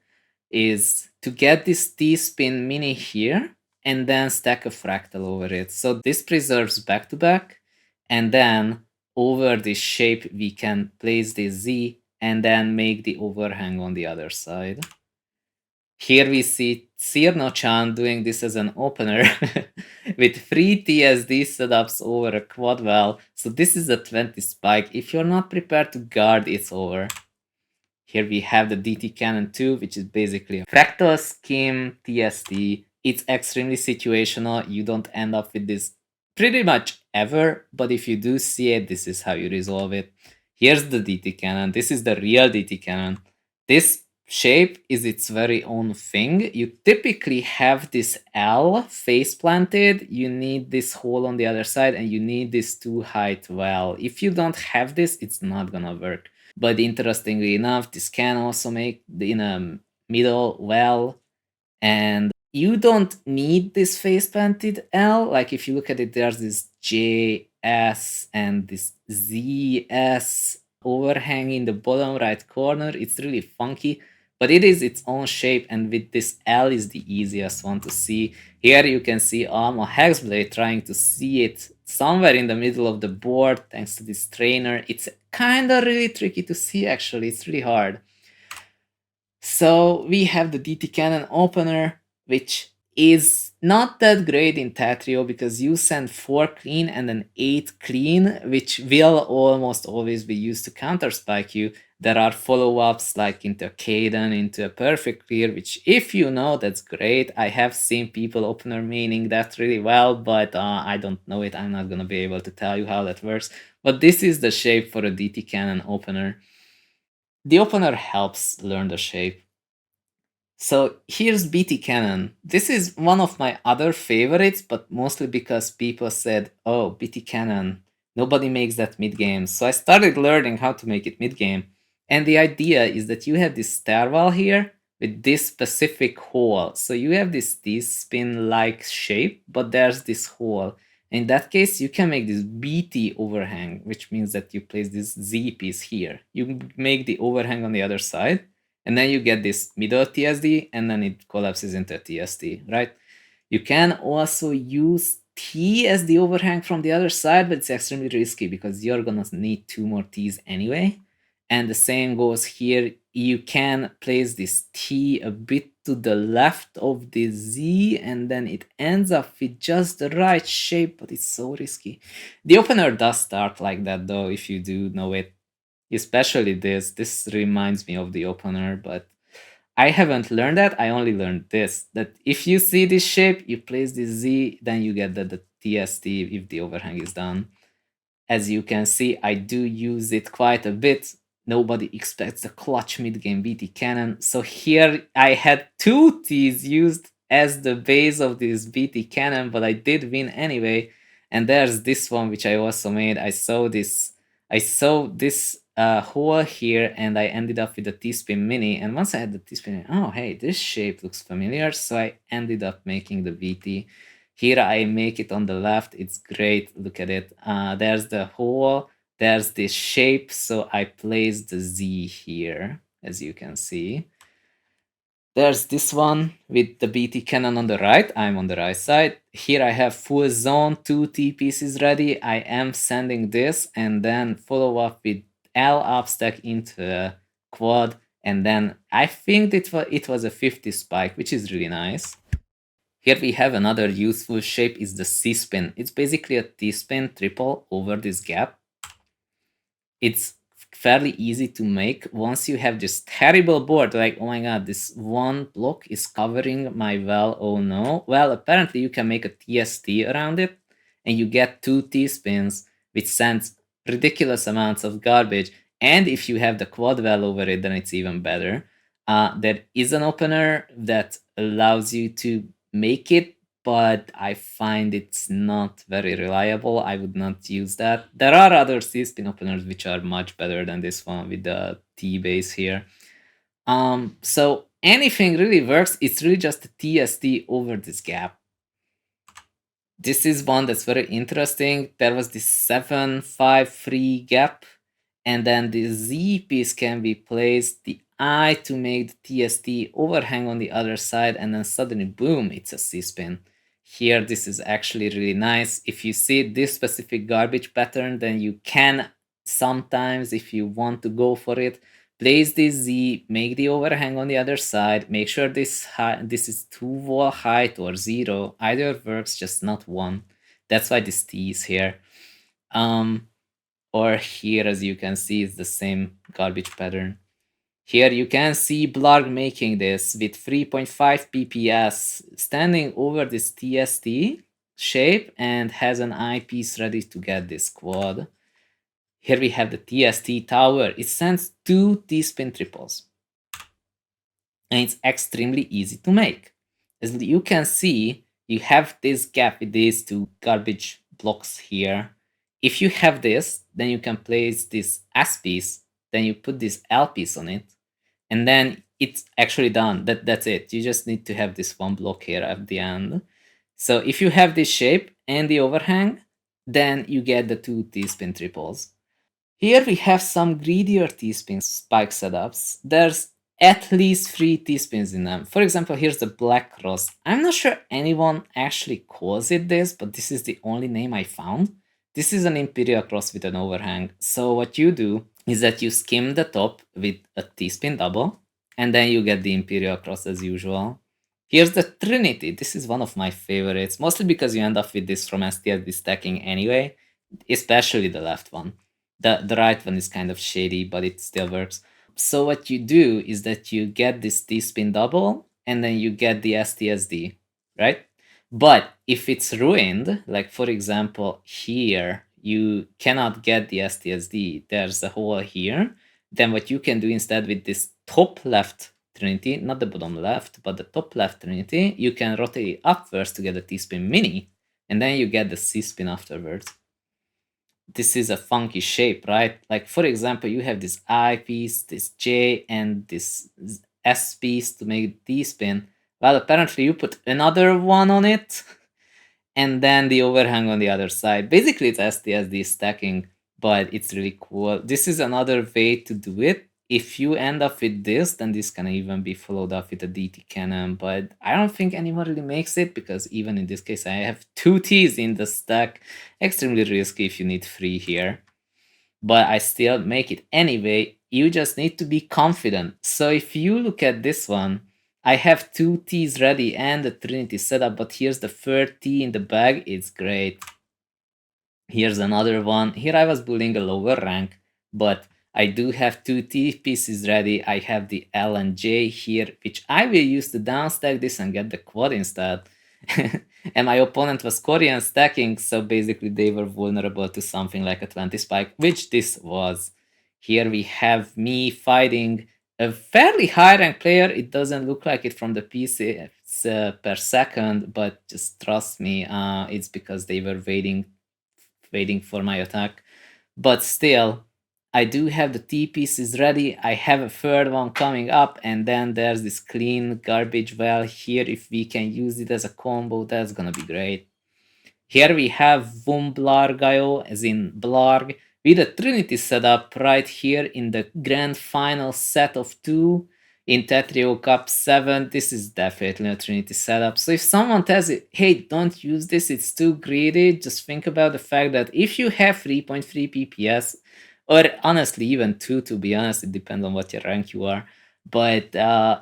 is to get this T-spin mini here, and then stack a fractal over it. So this preserves back-to-back, and then over this shape we can place this Z and then make the overhang on the other side. Here we see Sirno-chan doing this as an opener with 3 TSD setups over a quad well. So this is a 20 spike. If you're not prepared to guard, it's over. Here we have the DT Cannon 2, which is basically a fractal scheme TSD. It's extremely situational. You don't end up with this pretty much ever, but if you do see it, this is how you resolve it. Here's the DT Cannon. This is the real DT Cannon. This shape is its very own thing. You typically have this L face planted, you need this hole on the other side, and you need this 2 height well. If you don't have this, it's not gonna work. But interestingly enough, this can also make in a middle well, and you don't need this face planted L. Like, if you look at it, there's this JS and this ZS overhang in the bottom right corner. It's really funky, but it is its own shape, and with this L is the easiest one to see. Here you can see Alma Hexblade trying to see it somewhere in the middle of the board thanks to this trainer. It's kind of really tricky to see, actually. It's really hard. So we have the DT Cannon opener, which is not that great in Tetrium because you send 4 clean and an 8 clean, which will almost always be used to counter spike you. There are follow-ups like into Caden, into a perfect clear, which if you know, that's great. I have seen people opener meaning that really well, but I don't know it. I'm not gonna be able to tell you how that works. But this is the shape for a DT Cannon opener. The opener helps learn the shape. So here's BT Cannon. This is one of my other favorites, but mostly because people said, oh, BT Cannon, nobody makes that mid-game. So I started learning how to make it mid-game. And the idea is that you have this stairwell here with this specific hole. So you have this T-spin-like shape, but there's this hole. In that case, you can make this BT overhang, which means that you place this Z piece here. You make the overhang on the other side, and then you get this middle TSD, and then it collapses into a TSD, right? You can also use T as the overhang from the other side, but it's extremely risky because you're gonna need 2 more T's anyway. And the same goes here. You can place this T a bit to the left of the Z, and then it ends up with just the right shape, but it's so risky. The opener does start like that though, if you do know it. Especially this reminds me of the opener, but I haven't learned that. I only learned this, that if you see this shape, you place this Z, then you get the TST if the overhang is done. As you can see, I do use it quite a bit. Nobody expects a clutch mid-game BT Cannon. So here I had 2 T's used as the base of this BT Cannon, but I did win anyway. And there's this one, which I also made. I saw this hole here, and I ended up with a T-spin mini. And once I had the T-spin, oh, hey, this shape looks familiar. So I ended up making the VT. Here I make it on the left. It's great. Look at it. There's the hole. There's this shape. So I place the Z here, as you can see. There's this one with the BT cannon on the right. I'm on the right side. Here I have full zone, 2 T pieces ready. I am sending this and then follow up with L upstack into a quad. And then I think it was a 50 spike, which is really nice. Here we have another useful shape is the C-spin. It's basically a T-spin triple over this gap. It's fairly easy to make once you have this terrible board, like, oh my god, this one block is covering my well, oh no. Well, apparently you can make a TST around it, and you get 2 T-spins, which sends ridiculous amounts of garbage, and if you have the quad well over it, then it's even better. There is an opener that allows you to make it, but I find it's not very reliable. I would not use that. There are other C-spin openers which are much better than this one with the T base here. So anything really works. It's really just a TST over this gap. This is one that's very interesting. There was this 7-5-3 gap, and then the Z piece can be placed, the I to make the TST overhang on the other side, and then suddenly, boom, it's a C-spin. Here, this is actually really nice. If you see this specific garbage pattern, then you can sometimes, if you want to go for it, place this Z, make the overhang on the other side, make sure this is 2 wall height or 0. Either works, just not 1. That's why this T is here. Or here, as you can see, it's the same garbage pattern. Here you can see Blaarg making this with 3.5 PPS, standing over this TST shape and has an eyepiece ready to get this quad. Here we have the TST tower. It sends 2 T-spin triples. And it's extremely easy to make. As you can see, you have this gap with these 2 garbage blocks here. If you have this, then you can place this S piece, then you put this L piece on it, and then it's actually done. That's it. You just need to have this one block here at the end. So if you have this shape and the overhang, then you get the 2 T-spin triples. Here we have some greedier T-spin spike setups. There's at least 3 T-spins in them. For example, here's the Black Cross. I'm not sure anyone actually calls it this, but this is the only name I found. This is an Imperial Cross with an overhang. So what you do is that you skim the top with a T-spin double, and then you get the Imperial Cross as usual. Here's the Trinity. This is one of my favorites, mostly because you end up with this from STSD stacking anyway, especially the left one. The right one is kind of shady, but it still works. So what you do is that you get this T-spin double, and then you get the STSD, right? But if it's ruined, like for example here, you cannot get the STSD, there's a hole here, then what you can do instead with this top left Trinity, not the bottom left, but the top left Trinity, you can rotate it up first to get the T-spin mini, and then you get the C-spin afterwards. This is a funky shape, right? Like for example, you have this I piece, this J, and this S piece to make the T-spin. Well, apparently you put another one on it, and then the overhang on the other side. Basically, it's STSD stacking, but it's really cool. This is another way to do it. If you end up with this, then this can even be followed up with a DT cannon, but I don't think anyone really makes it, because even in this case, I have 2 Ts in the stack. Extremely risky if you need 3 here. But I still make it anyway. You just need to be confident. So if you look at this one, I have 2 Ts ready and the Trinity setup, but here's the 3rd T in the bag. It's great. Here's another one. Here I was building a lower rank, but I do have 2 T pieces ready. I have the L and J here, which I will use to downstack this and get the quad instead. And my opponent was Korean stacking, so basically they were vulnerable to something like a 20 spike, which this was. Here we have me fighting a fairly high rank player. It doesn't look like it from the pieces per second, but just trust me, it's because they were waiting for my attack. But still, I do have the T pieces ready. I have a 3rd one coming up, and then there's this clean garbage well here. If we can use it as a combo, that's gonna be great. Here we have Blaarg, as in Blaarg, with a Trinity setup right here in the grand final set of 2. in Tetrium Cup 7, this is definitely a Trinity setup. So if someone tells you, hey, don't use this, it's too greedy, just think about the fact that if you have 3.3 PPS, or honestly even 2, to be honest, it depends on what your rank you are, but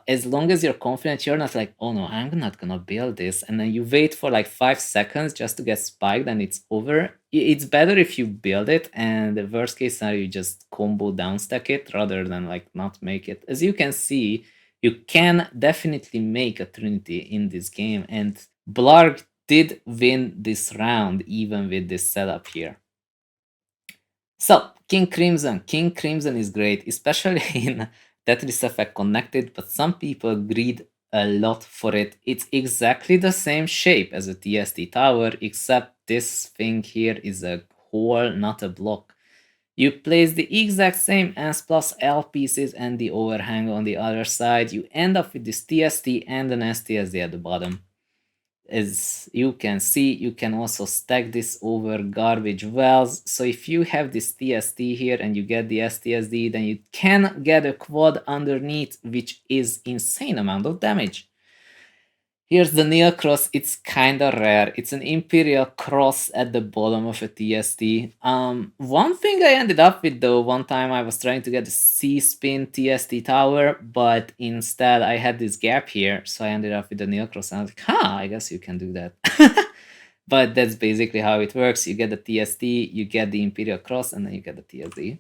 as long as you're confident, you're not like, oh no, I'm not gonna build this, and then you wait for like 5 seconds just to get spiked and it's over. It's better if you build it, and the worst case scenario, you just combo downstack it rather than like not make it. As you can see, you can definitely make a Trinity in this game, and Blaarg did win this round even with this setup here. So, King Crimson. King Crimson is great, especially in Tetris Effect Connected, but some people greed a lot for it. It's exactly the same shape as a TST tower, except this thing here is a hole, not a block. You place the exact same S plus L pieces and the overhang on the other side. You end up with this TST and an STSD at the bottom. As you can see, you can also stack this over garbage wells. So if you have this TST here and you get the STSD, then you can get a quad underneath, which is insane amount of damage. Here's the Neil Cross. It's kinda rare. It's an Imperial Cross at the bottom of a TST. One thing I ended up with though, one time I was trying to get the C-Spin TST tower, but instead I had this gap here, so I ended up with the Neil Cross, and I was like, I guess you can do that. But that's basically how it works. You get the TST, you get the Imperial Cross, and then you get the TSD.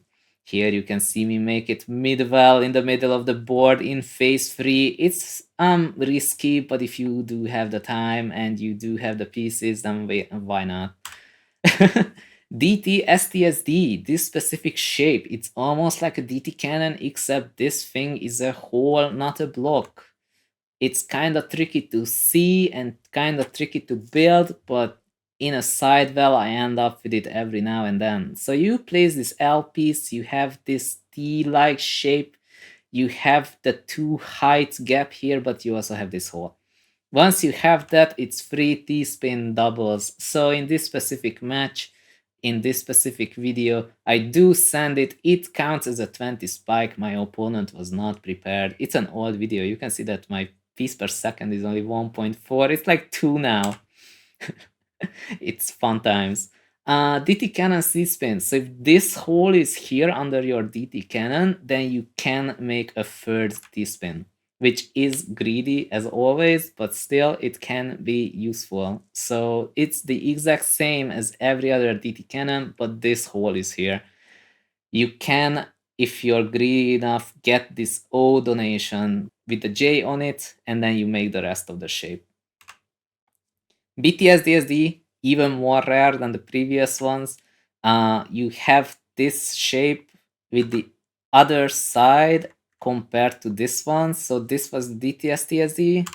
Here you can see me make it mid-well in the middle of the board in phase 3. It's risky, but if you do have the time and you do have the pieces, then why not? DT STSD, this specific shape, it's almost like a DT cannon, except this thing is a hole, not a block. It's kind of tricky to see and kind of tricky to build, but in a side well, I end up with it every now and then. So you place this L piece, you have this T-like shape, you have the 2 height gap here, but you also have this hole. Once you have that, it's 3 T-spin doubles. So in this specific match, in this specific video, I do send it. It counts as a 20 spike. My opponent was not prepared. It's an old video. You can see that my piece per second is only 1.4. It's like 2 now. It's fun times. DT cannon C-spin. So if this hole is here under your DT cannon, then you can make a third T-spin, which is greedy as always, but still it can be useful. So it's the exact same as every other DT cannon, but this hole is here. You can, if you're greedy enough, get this O donation with the J on it, and then you make the rest of the shape. BTSDSD, even more rare than the previous ones. You have this shape with the other side compared to this one. So this was DTSDSD.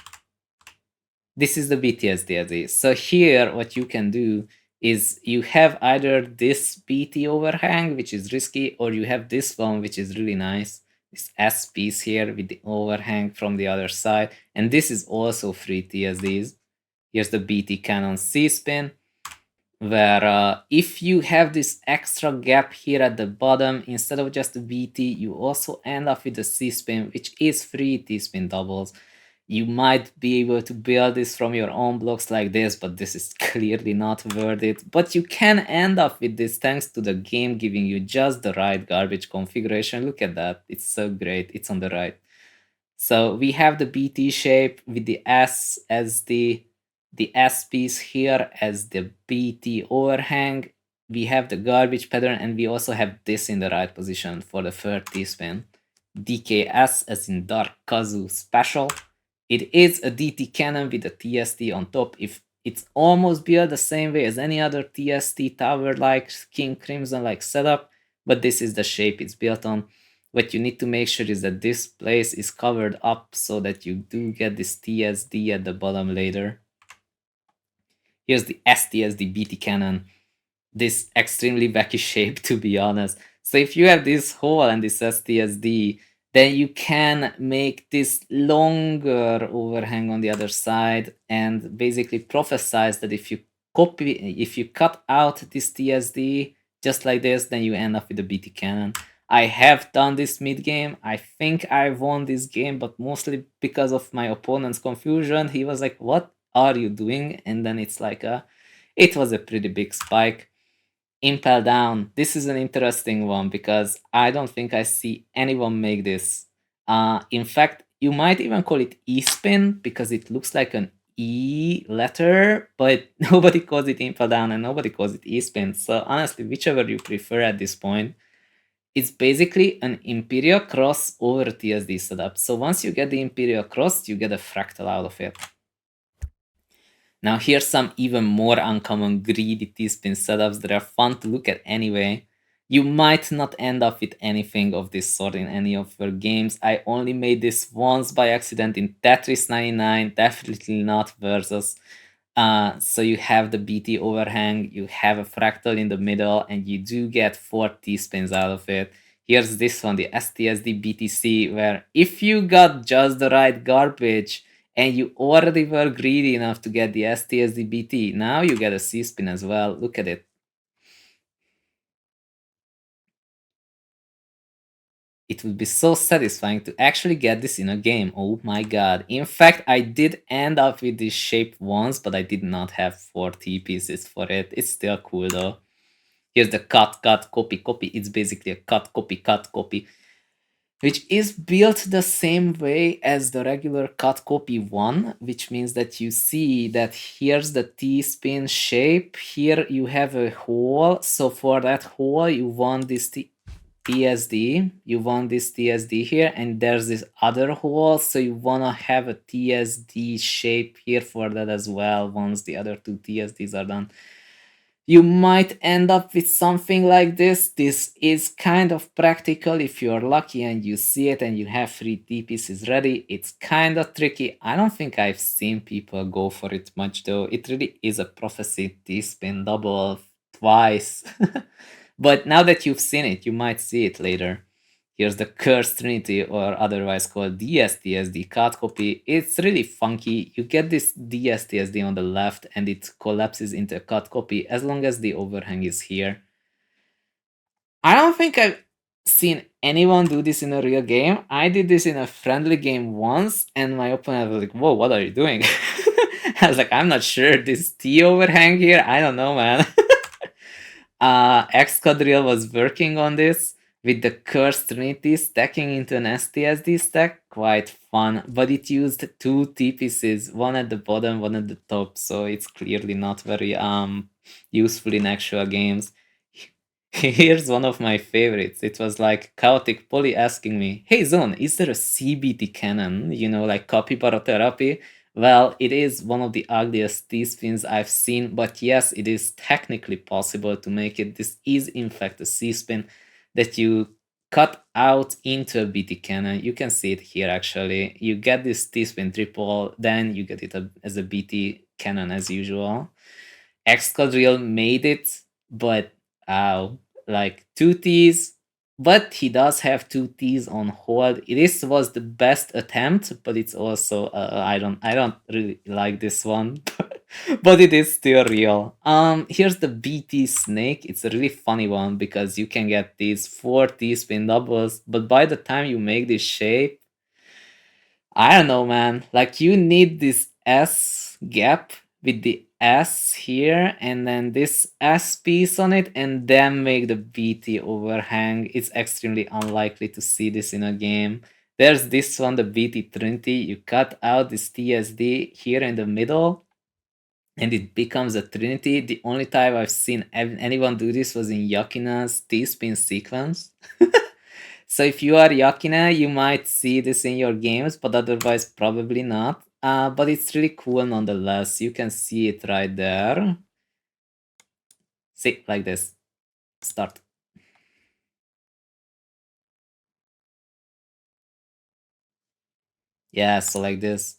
This is the BTSDSD. So here, what you can do is you have either this BT overhang, which is risky, or you have this one, which is really nice. This S piece here with the overhang from the other side. And this is also 3 TSDs. Here's the BT cannon C-spin, where if you have this extra gap here at the bottom, instead of just the BT, you also end up with the C-spin, which is 3 T-spin doubles. You might be able to build this from your own blocks like this, but this is clearly not worth it. But you can end up with this thanks to the game giving you just the right garbage configuration. Look at that. It's so great. It's on the right. So we have the BT shape with the S as the S piece here as the BT overhang. We have the garbage pattern, and we also have this in the right position for the third T-spin. DKS as in Dark Kazu Special. It is a DT cannon with a TST on top. If it's almost built the same way as any other TST tower like King Crimson like setup, but this is the shape it's built on. What you need to make sure is that this place is covered up so that you do get this TSD at the bottom later. Here's the STSD BT cannon. This extremely wacky shape, to be honest. So if you have this hole and this STSD, then you can make this longer overhang on the other side and basically prophesize that if you cut out this TSD just like this, then you end up with a BT cannon. I have done this mid game. I think I won this game, but mostly because of my opponent's confusion. He was like, "What are you doing?" And then it's like it was a pretty big spike. Impel down. This is an interesting one because I don't think I see anyone make this. In fact, you might even call it E-spin because it looks like an E letter, but nobody calls it impel down and nobody calls it E-spin. So honestly, whichever you prefer at this point, it's basically an Imperial Cross over TSD setup. So once you get the Imperial Cross, you get a fractal out of it. Now here's some even more uncommon greedy T-spin setups that are fun to look at anyway. You might not end up with anything of this sort in any of your games. I only made this once by accident in Tetris 99, definitely not Versus. So you have the BT overhang, you have a fractal in the middle, and you do get 4 T-spins out of it. Here's this one, the STSD BTC, where if you got just the right garbage, and you already were greedy enough to get the STSD BT, now you get a C-spin as well. Look at it. It would be so satisfying to actually get this in a game. Oh my god. In fact, I did end up with this shape once, but I did not have 4 T pieces for it. It's still cool though. Here's the cut, copy, copy. It's basically a cut, copy, which is built the same way as the regular cut copy one, which means that you see that here's the T-spin shape. Here you have a hole. So for that hole, you want this TSD. You want this TSD here, and there's this other hole. So you want to have a TSD shape here for that as well once the other two TSDs are done. You might end up with something like this. This is kind of practical if you're lucky and you see it and you have 3 T pieces ready. It's kind of tricky. I don't think I've seen people go for it much though. It really is a prophecy T-spin double twice. But now that you've seen it, you might see it later. Here's the Cursed Trinity, or otherwise called DSTSD cut copy. It's really funky. You get this DSTSD on the left and it collapses into a cut copy as long as the overhang is here. I don't think I've seen anyone do this in a real game. I did this in a friendly game once and my opponent was like, "Whoa, what are you doing?" I was like, "I'm not sure. This T overhang here? I don't know, man." Xquadrille was working on this with the Cursed Trinity stacking into an STSD stack. Quite fun, but it used 2 T pieces, one at the bottom, one at the top, so it's clearly not very useful in actual games. Here's one of my favorites. It was like Chaotic Poly asking me, "Hey Zone, is there a CBT cannon? You know, like Capybara Therapy?" Well, it is one of the ugliest T-spins I've seen, but yes, it is technically possible to make it. This is in fact a C-spin that you cut out into a BT cannon. You can see it here actually. You get this T-spin triple, then you get it as a BT cannon as usual. Xquadrille made it, but like 2 T's, but he does have 2 T's on hold. This was the best attempt, but it's also I don't really like this one, but it is still real. Here's the BT snake. It's a really funny one because you can get these 4 T spin doubles, but by the time you make this shape, I don't know, man. Like you need this S gap with the S here and then this S piece on it and then make the BT overhang. It's extremely unlikely to see this in a game. There's this one, the BT Trinity. You cut out this TSD here in the middle and it becomes a Trinity. The only time I've seen anyone do this was in Yakine's T-spin sequence. So if you are Yakine, you might see this in your games, but otherwise probably not. But it's really cool nonetheless. You can see it right there. See, like this. Start. Yeah, so like this.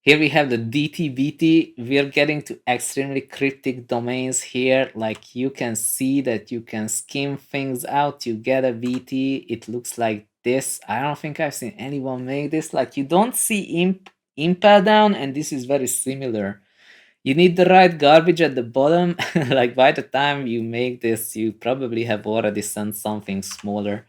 Here we have the DTBT. We're getting to extremely cryptic domains here. Like you can see that you can skim things out. You get a BT. It looks like this. I don't think I've seen anyone make this. Like you don't see impel down, and this is very similar. You need the right garbage at the bottom. Like by the time you make this, you probably have already sent something smaller.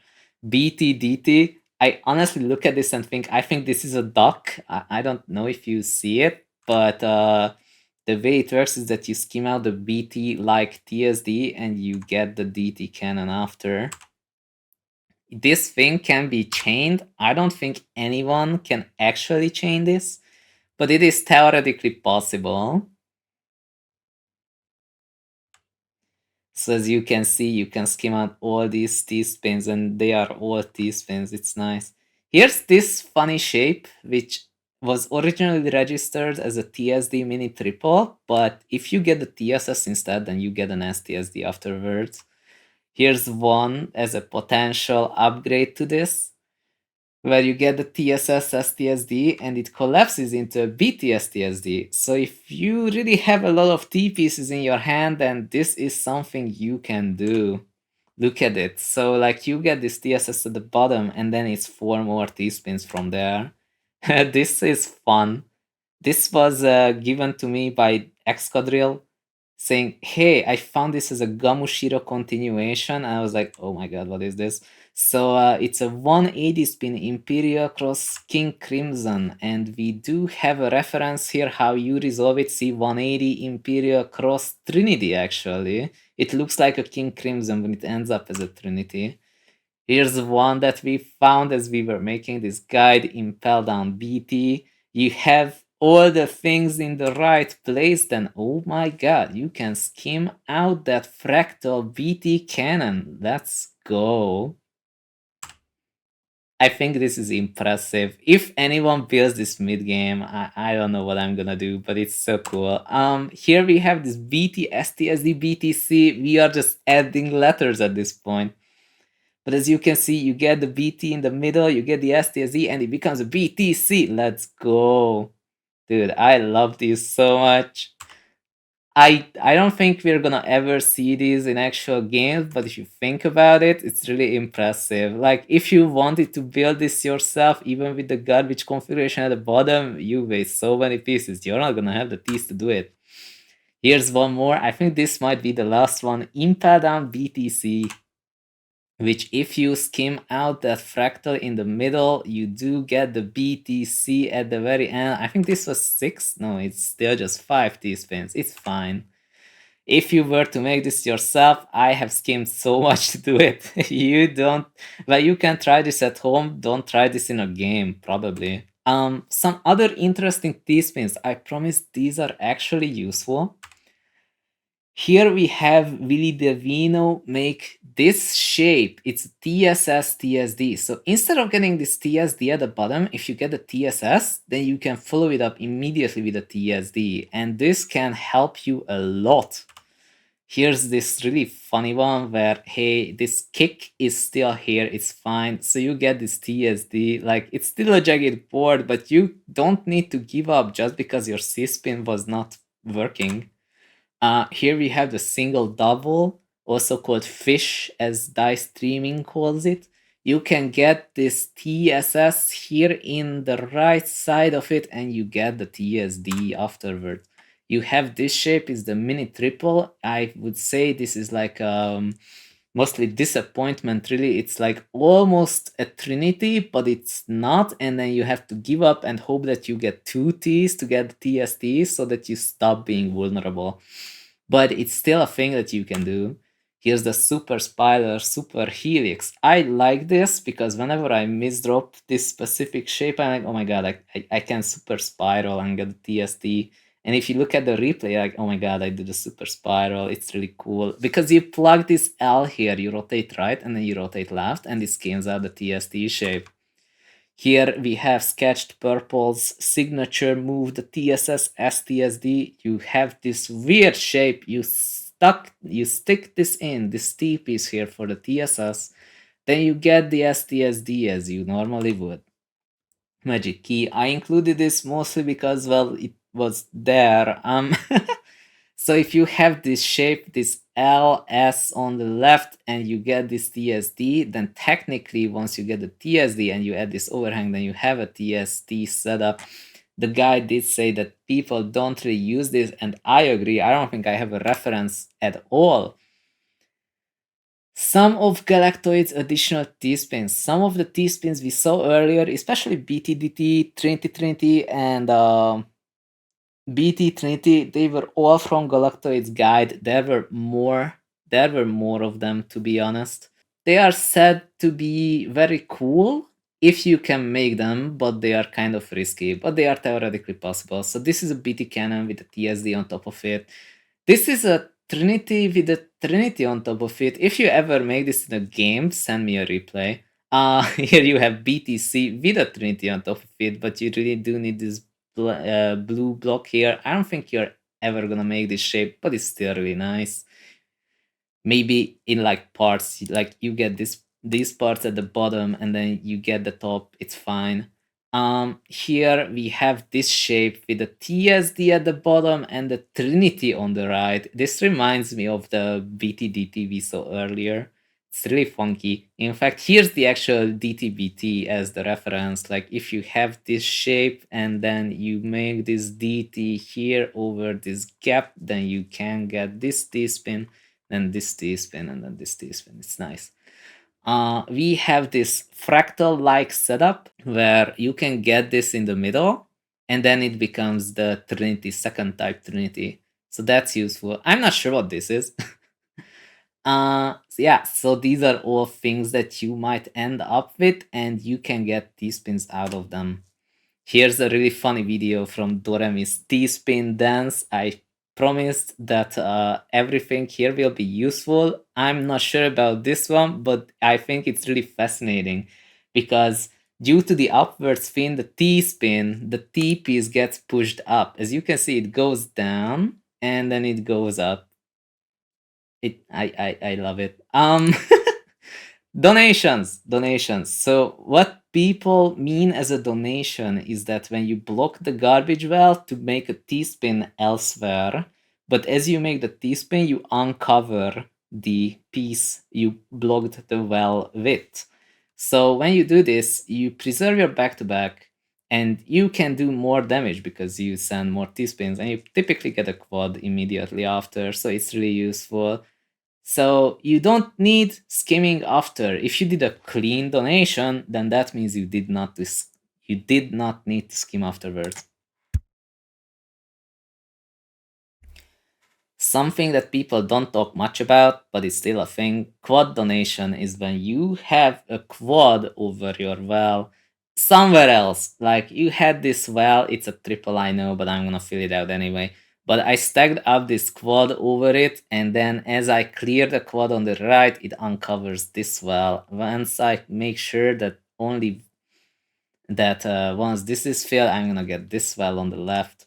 BT DT. I honestly look at this and think, I think this is a duck. I don't know if you see it, but the way it works is that you skim out the BT like TSD and you get the DT cannon after. This thing can be chained. I don't think anyone can actually chain this, but it is theoretically possible. So as you can see, you can skim out all these T-spins and they are all T-spins. It's nice. Here's this funny shape, which was originally registered as a TSD mini triple, but if you get the TSS instead, then you get an STSD afterwards. Here's one as a potential upgrade to this, where you get the TSS STSD and it collapses into a BTSTSD. So if you really have a lot of T pieces in your hand, then this is something you can do. Look at it. So like you get this TSS at the bottom and then it's 4 more T-spins from there. This is fun. This was given to me by Xquadrille saying, hey, I found this as a Gamushiro continuation. And I was like, oh my god, what is this? So it's a 180 spin Imperial cross King Crimson, and we do have a reference here how you resolve it. See, 180 Imperial cross Trinity actually. It looks like a King Crimson when it ends up as a Trinity. Here's one that we found as we were making this guide, Impel Down BT. You have all the things in the right place, then oh my god, you can skim out that fractal BT cannon. Let's go. I think this is impressive. If anyone builds this mid game, I don't know what I'm gonna do, but it's so cool. Here we have this BT, STSD, BTC. We are just adding letters at this point. But as you can see, you get the BT in the middle, you get the STSD, and it becomes a BTC. Let's go. Dude, I love these so much. I don't think we're gonna ever see these in actual games, but if you think about it, it's really impressive. Like, if you wanted to build this yourself, even with the garbage configuration at the bottom, you waste so many pieces. You're not gonna have the teeth to do it. Here's one more. I think this might be the last one. Impel Down BTC, which if you skim out that fractal in the middle, you do get the BTC at the very end. I think this was 6. No, it's still just 5 T-spins. It's fine. If you were to make this yourself, I have skimmed so much to do it. You don't, but you can try this at home. Don't try this in a game, probably. Some other interesting T-spins. I promise these are actually useful. Here we have Willy Devino make this shape. It's TSS TSD. So instead of getting this TSD at the bottom, if you get the TSS, then you can follow it up immediately with a TSD. And this can help you a lot. Here's this really funny one where, hey, this kick is still here, it's fine. So you get this TSD, like it's still a jagged board, but you don't need to give up just because your C-spin was not working. Here we have the single double, also called Fish, as Dice Streaming calls it. You can get this TSS here in the right side of it, and you get the TSD afterward. You have this shape, is the mini triple. I would say this is like mostly disappointment, really. It's like almost a trinity, but it's not, and then you have to give up and hope that you get 2 Ts to get the TST so that you stop being vulnerable. But it's still a thing that you can do. Here's the Super Spider, Super Helix. I like this because whenever I misdrop this specific shape, I'm like, oh my god, I can Super Spiral and get the TST. And if you look at the replay, like, oh my god, I did the Super Spiral. It's really cool. Because you plug this L here, you rotate right, and then you rotate left, and it skins out the TST shape. Here we have Sketched Purple's signature move, the TSS STSD. You have this weird shape. You stick this in, this T piece here for the TSS. Then you get the STSD as you normally would. Magic Key. I included this mostly because, well, it was there. So if you have this shape, this LS on the left, and you get this TSD, then technically once you get the TSD and you add this overhang, then you have a TSD setup. The guy did say that people don't really use this, and I agree. I don't think I have a reference at all. Some of Galactoid's additional T-spins. Some of the T-spins we saw earlier, especially BTDT, Trinity Trinity, and BT Trinity, they were all from Galactoid's guide. There were more of them, to be honest. They are said to be very cool if you can make them, but they are kind of risky, but they are theoretically possible. So this is a BT cannon with a TSD on top of it. This is a Trinity with a Trinity on top of it. If you ever make this in a game, send me a replay. Here you have BTC with a Trinity on top of it, but you really do need this blue block here. I don't think you're ever gonna make this shape, but it's still really nice. Maybe in like parts, like you get these parts at the bottom and then you get the top, it's fine. Here we have this shape with the TSD at the bottom and the Trinity on the right. This reminds me of the BTDT we saw earlier. It's really funky. In fact, here's the actual DTBT as the reference. Like if you have this shape and then you make this DT here over this gap, then you can get this T-spin, then this T-spin, and then this T-spin. It's nice. We have this fractal-like setup where you can get this in the middle, and then it becomes the Trinity, second type Trinity. So that's useful. I'm not sure what this is. Yeah, so these are all things that you might end up with, and you can get T-spins out of them. Here's a really funny video from Doremy's T-spin dance. I promised that everything here will be useful. I'm not sure about this one, but I think it's really fascinating because due to the upward spin, the T-spin, the T piece gets pushed up. As you can see, it goes down and then it goes up. I love it. Donations. So what people mean as a donation is that when you block the garbage well to make a T-spin elsewhere, but as you make the T-spin, you uncover the piece you blocked the well with. So when you do this, you preserve your back-to-back, and you can do more damage because you send more T-spins, and you typically get a quad immediately after, so it's really useful. So you don't need skimming after. If you did a clean donation, then that means you did not need to skim afterwards. Something that people don't talk much about, but it's still a thing, quad donation is when you have a quad over your well somewhere else. Like you had this well, it's a triple, I know, but I'm gonna fill it out anyway. But I stacked up this quad over it, and then as I clear the quad on the right, it uncovers this well. Once I make sure that once this is filled, I'm gonna get this well on the left.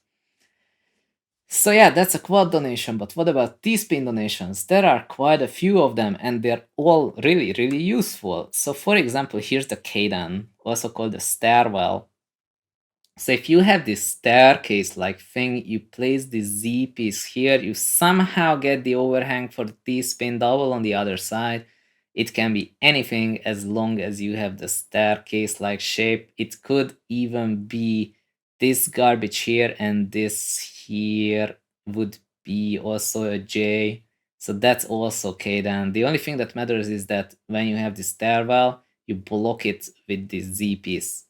So yeah, that's a quad donation, but what about T-spin donations? There are quite a few of them, and they're all really, really useful. So for example, here's the Kaidan, also called the stairwell. So if you have this staircase-like thing, you place the Z piece here, you somehow get the overhang for the T-spin double on the other side. It can be anything as long as you have the staircase-like shape. It could even be this garbage here, and this here would be also a J. So that's also Kaidan. The only thing that matters is that when you have the stairwell, you block it with this Z piece.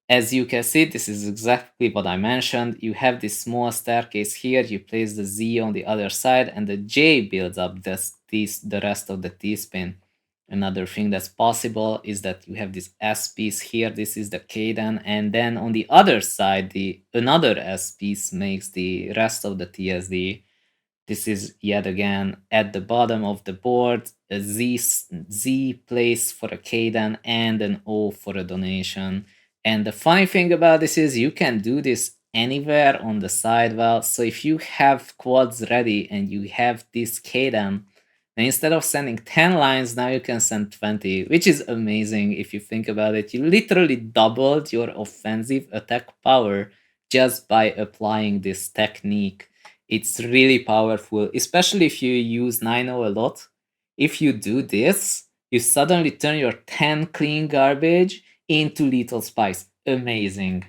As you can see, this is exactly what I mentioned. You have this small staircase here, you place the Z on the other side, and the J builds up the rest of the T-spin. Another thing that's possible is that you have this S piece here, this is the Kaidan, and then on the other side, another S piece makes the rest of the TSD. This is yet again at the bottom of the board, a Z place for a Kaidan and an O for a donation. And the funny thing about this is you can do this anywhere on the side well. So if you have quads ready and you have this Kaidan, then instead of sending 10 lines, now you can send 20, which is amazing if you think about it. You literally doubled your offensive attack power just by applying this technique. It's really powerful, especially if you use 9-0 a lot. If you do this, you suddenly turn your 10 clean garbage into lethal spikes. Amazing.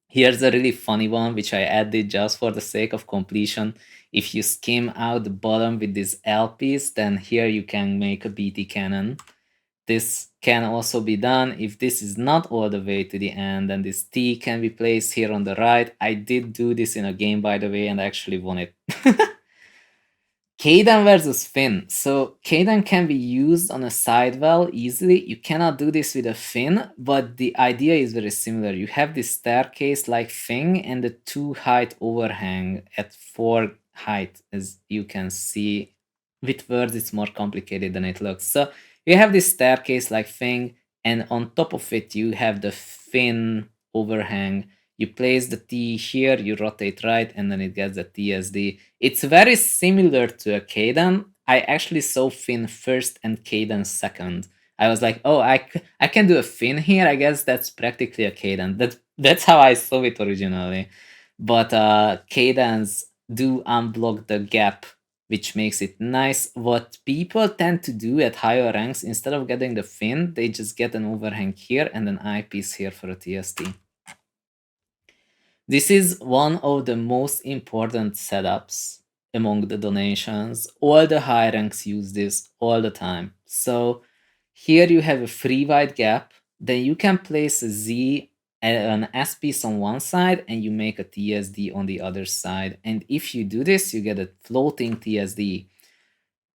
Here's a really funny one, which I added just for the sake of completion. If you skim out the bottom with this L piece, then here you can make a BT cannon. This can also be done if this is not all the way to the end, and this T can be placed here on the right. I did do this in a game, by the way, and actually won it. Caden versus Finn. So Caden can be used on a sidewell easily. You cannot do this with a Finn, but the idea is very similar. You have this staircase-like thing and the 2 height overhang at 4 height, as you can see. With words, it's more complicated than it looks. So you have this staircase-like thing, and on top of it, you have the Finn overhang. You place the T here, you rotate right, and then it gets the TSD. It's very similar to a Caden. I actually saw Finn first and Caden second. I was like, oh, I can do a Finn here. I guess that's practically a Caden. That's how I saw it originally. But Cadens do unblock the gap, which makes it nice. What people tend to do at higher ranks, instead of getting the Finn, they just get an overhang here and an eyepiece here for a TST. This is one of the most important setups among the donations. All the high ranks use this all the time. So here you have a free wide gap, then you can place a Z, an S piece on one side, and you make a TSD on the other side. And if you do this, you get a floating TSD.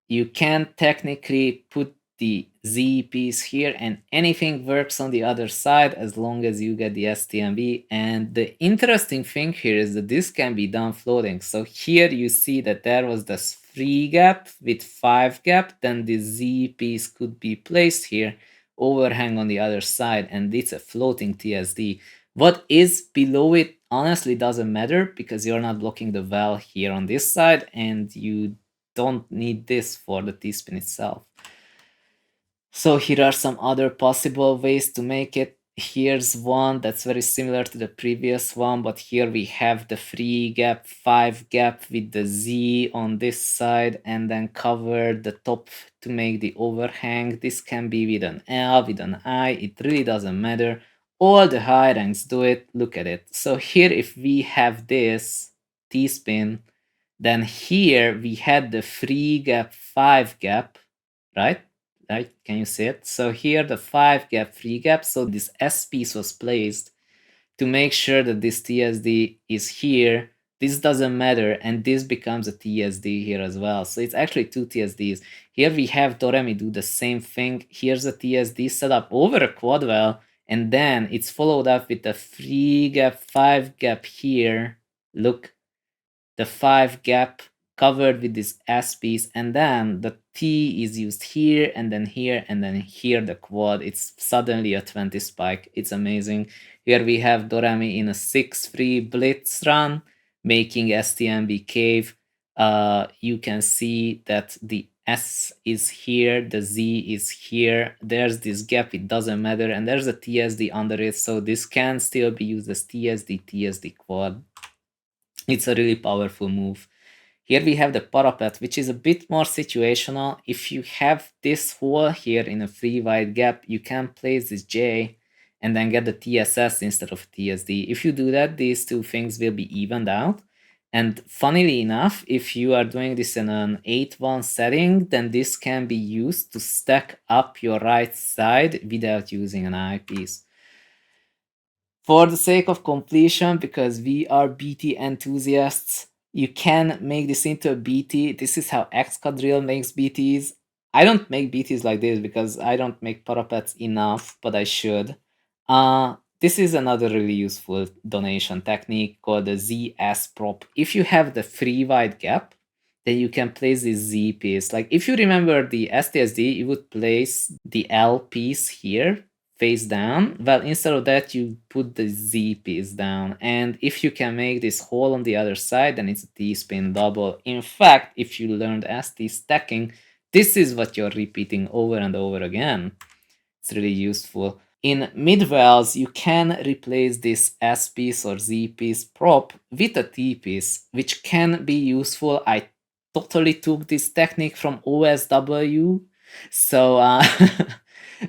You can technically put the Z piece here and anything works on the other side as long as you get the STMV. And the interesting thing here is that this can be done floating. So here you see that there was this 3 gap with 5 gap, then the Z piece could be placed here, overhang on the other side, and it's a floating TSD. What is below it honestly doesn't matter because you're not blocking the well here on this side, and you don't need this for the T-spin itself. So here are some other possible ways to make it. Here's one that's very similar to the previous one, but here we have the 3 gap, 5 gap with the Z on this side and then cover the top to make the overhang. This can be with an L, with an I, it really doesn't matter. All the high ranks do it, look at it. So here if we have this T-spin, then here we had the 3 gap, 5 gap, right? Right? Can you see it? So here the 5 gap, 3 gap. So this S piece was placed to make sure that this TSD is here. This doesn't matter, and this becomes a TSD here as well. So it's actually 2 TSDs. Here we have Doremy do the same thing. Here's a TSD set up over a quad well, and then it's followed up with the 3 gap, 5 gap here. Look, the 5 gap covered with this S piece, and then the T is used here, and then here, and then here the quad. It's suddenly a 20 spike. It's amazing. Here we have Doremy in a 6-free blitz run, making STMB cave. You can see that the S is here, the Z is here, there's this gap, it doesn't matter, and there's a TSD under it, so this can still be used as TSD quad. It's a really powerful move. Here we have the parapet, which is a bit more situational. If you have this hole here in a free wide gap, you can place this J and then get the TSS instead of TSD. If you do that, these two things will be evened out. And funnily enough, if you are doing this in an 8-1 setting, then this can be used to stack up your right side without using an eyepiece. For the sake of completion, because we are BT enthusiasts, you can make this into a BT. This is how Excadrill makes BTs. I don't make BTs like this because I don't make parapets enough, but I should. This is another really useful donation technique called the ZS prop. If you have the free wide gap, then you can place this Z piece. Like if you remember the STSD, you would place the L piece here, face down. Well, instead of that, you put the Z piece down. And if you can make this hole on the other side, then it's a T-spin double. In fact, if you learned ST stacking, this is what you're repeating over and over again. It's really useful. In mid-wells, you can replace this S piece or Z piece prop with a T piece, which can be useful. I totally took this technique from OSW. So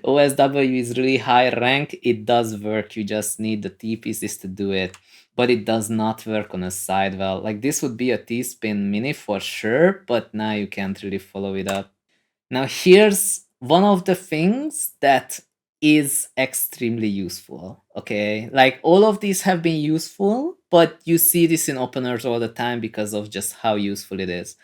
OSW is really high rank. It does work. You just need the T pieces to do it. but it does not work on a side well. Like this would be a T-spin mini for sure, but now you can't really follow it up. Now here's one of the things that is extremely useful, okay? Like all of these have been useful, but you see this in openers all the time because of just how useful it is.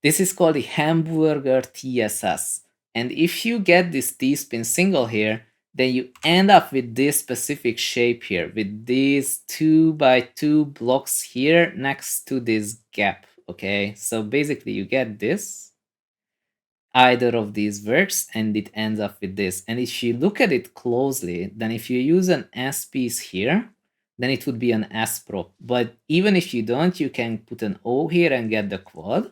This is called the hamburger TSS. And if you get this T-spin single here, then you end up with this specific shape here, with these 2x2 blocks here next to this gap, okay? So basically you get this, either of these works, and it ends up with this. And if you look at it closely, then if you use an S piece here, then it would be an S prop. But even if you don't, you can put an O here and get the quad.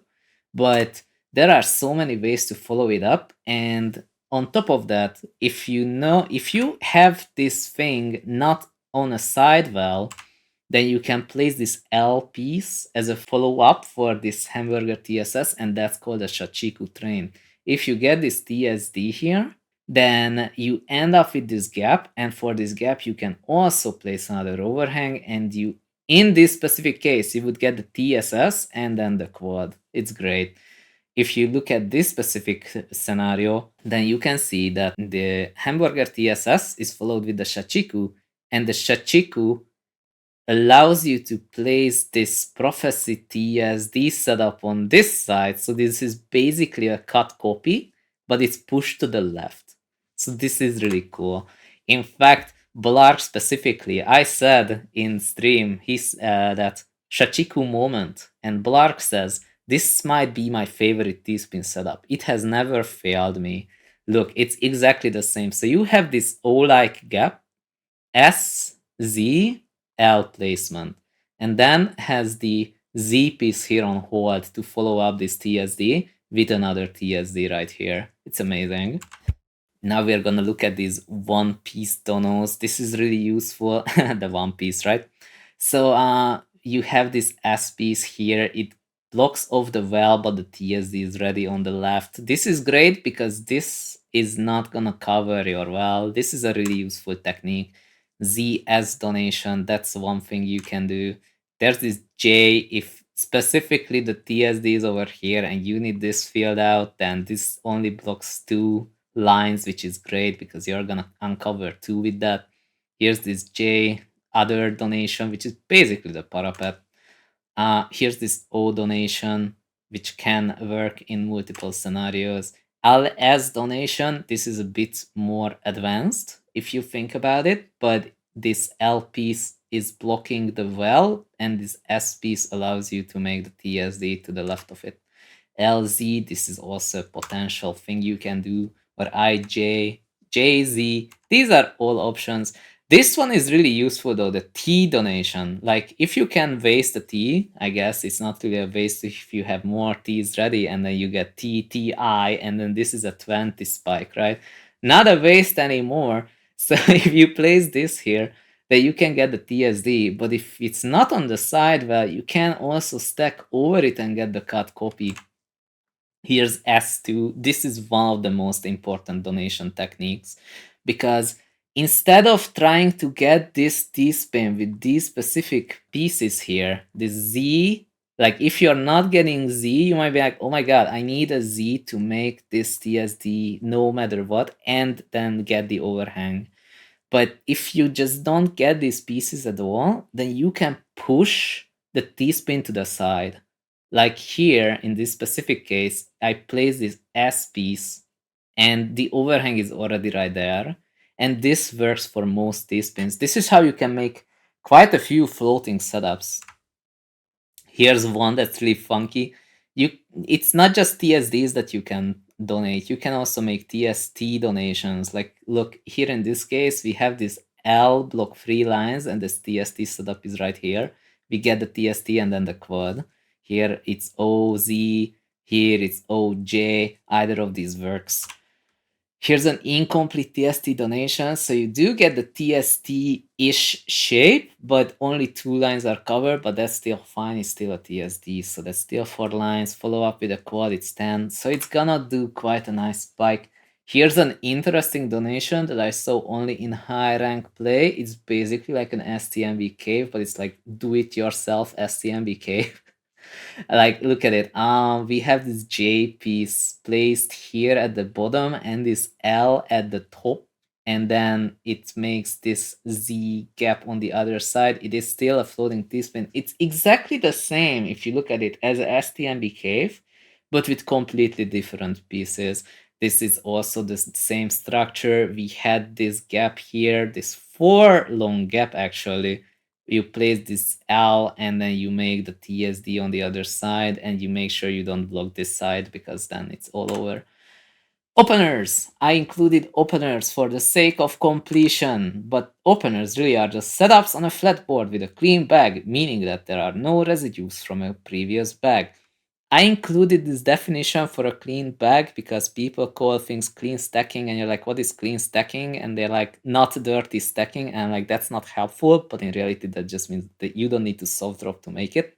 But there are so many ways to follow it up. And on top of that, if you have this thing not on a side well, then you can place this L piece as a follow-up for this hamburger TSS, and that's called a Shachiku train. If you get this TSD here, then you end up with this gap, and for this gap you can also place another overhang, and you, in this specific case, you would get the TSS and then the quad. It's great. If you look at this specific scenario, then you can see that the hamburger TSS is followed with the Shachiku, and the Shachiku allows you to place this prophecy TSD setup on this side. So this is basically a cut copy, but it's pushed to the left. So this is really cool. In fact, Blaarg specifically, I said in stream that Shachiku moment, and Blaarg says, this might be my favorite T-spin setup. It has never failed me. Look, it's exactly the same. So you have this O-like gap, S, Z, L placement, and then has the Z piece here on hold to follow up this TSD with another TSD right here. It's amazing. Now we're gonna look at these one piece donos. This is really useful, the one piece, right? So you have this S piece here. It blocks off the well, but the TSD is ready on the left. This is great because this is not gonna cover your well. This is a really useful technique. ZS donation, that's one thing you can do. There's this J, if specifically the TSD is over here and you need this filled out, then this only blocks 2 lines, which is great because you're gonna uncover 2 with that. Here's this J, other donation, which is basically the parapet. Here's this O donation, which can work in multiple scenarios. LS donation, this is a bit more advanced if you think about it, but this L piece is blocking the well, and this S piece allows you to make the TSD to the left of it. LZ, this is also a potential thing you can do, or IJ, JZ, these are all options. This one is really useful though, the T donation. Like if you can waste a T, I guess it's not really a waste if you have more T's ready and then you get T, TI, and then this is a 20 spike, right? Not a waste anymore. So if you place this here, then you can get the TSD, but if it's not on the side, well, you can also stack over it and get the cut copy. Here's S2. This is one of the most important donation techniques because instead of trying to get this T-spin with these specific pieces here, this Z, like if you're not getting Z, you might be like, oh my god, I need a Z to make this TSD no matter what, and then get the overhang. But if you just don't get these pieces at all, then you can push the T-spin to the side. Like here, in this specific case, I place this S piece and the overhang is already right there. And this works for most T-spins. This is how you can make quite a few floating setups. Here's one that's really funky. It's not just TSDs that you can donate. You can also make TST donations. Like, look, here in this case, we have this L block 3 lines and this TST setup is right here. We get the TST and then the quad. Here it's OZ, here it's OJ, either of these works. Here's an incomplete TST donation. So you do get the TST-ish shape, but only 2 lines are covered, but that's still fine. It's still a TSD. So that's still 4 lines. Follow up with a quad, it's 10. So it's gonna do quite a nice spike. Here's an interesting donation that I saw only in high rank play. It's basically like an STMB cave, but it's like do-it-yourself STMB cave. Like, look at it. We have this J piece placed here at the bottom and this L at the top, and then it makes this Z gap on the other side. It is still a floating T-spin. It's exactly the same if you look at it as a STMB cave, but with completely different pieces. This is also the same structure. We had this gap here, this 4 long gap actually. You place this L and then you make the TSD on the other side, and you make sure you don't block this side because then it's all over. Openers! I included openers for the sake of completion, but openers really are just setups on a flat board with a clean bag, meaning that there are no residues from a previous bag. I included this definition for a clean bag because people call things clean stacking, and you're like, what is clean stacking? And they're like, not dirty stacking, and like, that's not helpful, but in reality, that just means that you don't need to soft drop to make it.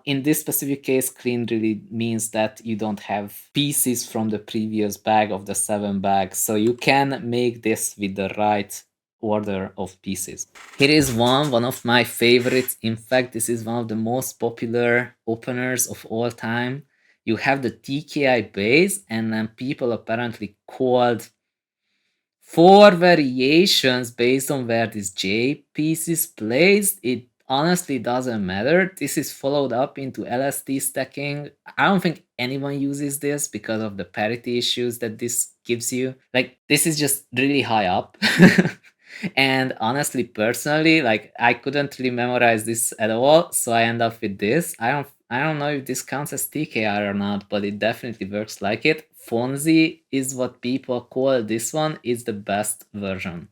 In this specific case, clean really means that you don't have pieces from the previous bag of the 7 bags, so you can make this with the right order of pieces. Here is one of my favorites. In fact, this is one of the most popular openers of all time. You have the TKI base, and then people apparently called 4 variations based on where this J piece is placed. It honestly doesn't matter. This is followed up into LSD stacking. I don't think anyone uses this because of the parity issues that this gives you. Like, this is just really high up. And honestly, personally, like, I couldn't really memorize this at all, so I end up with this. I don't know if this counts as TKR or not, but it definitely works like it. Fonzie is what people call this one. Is the best version.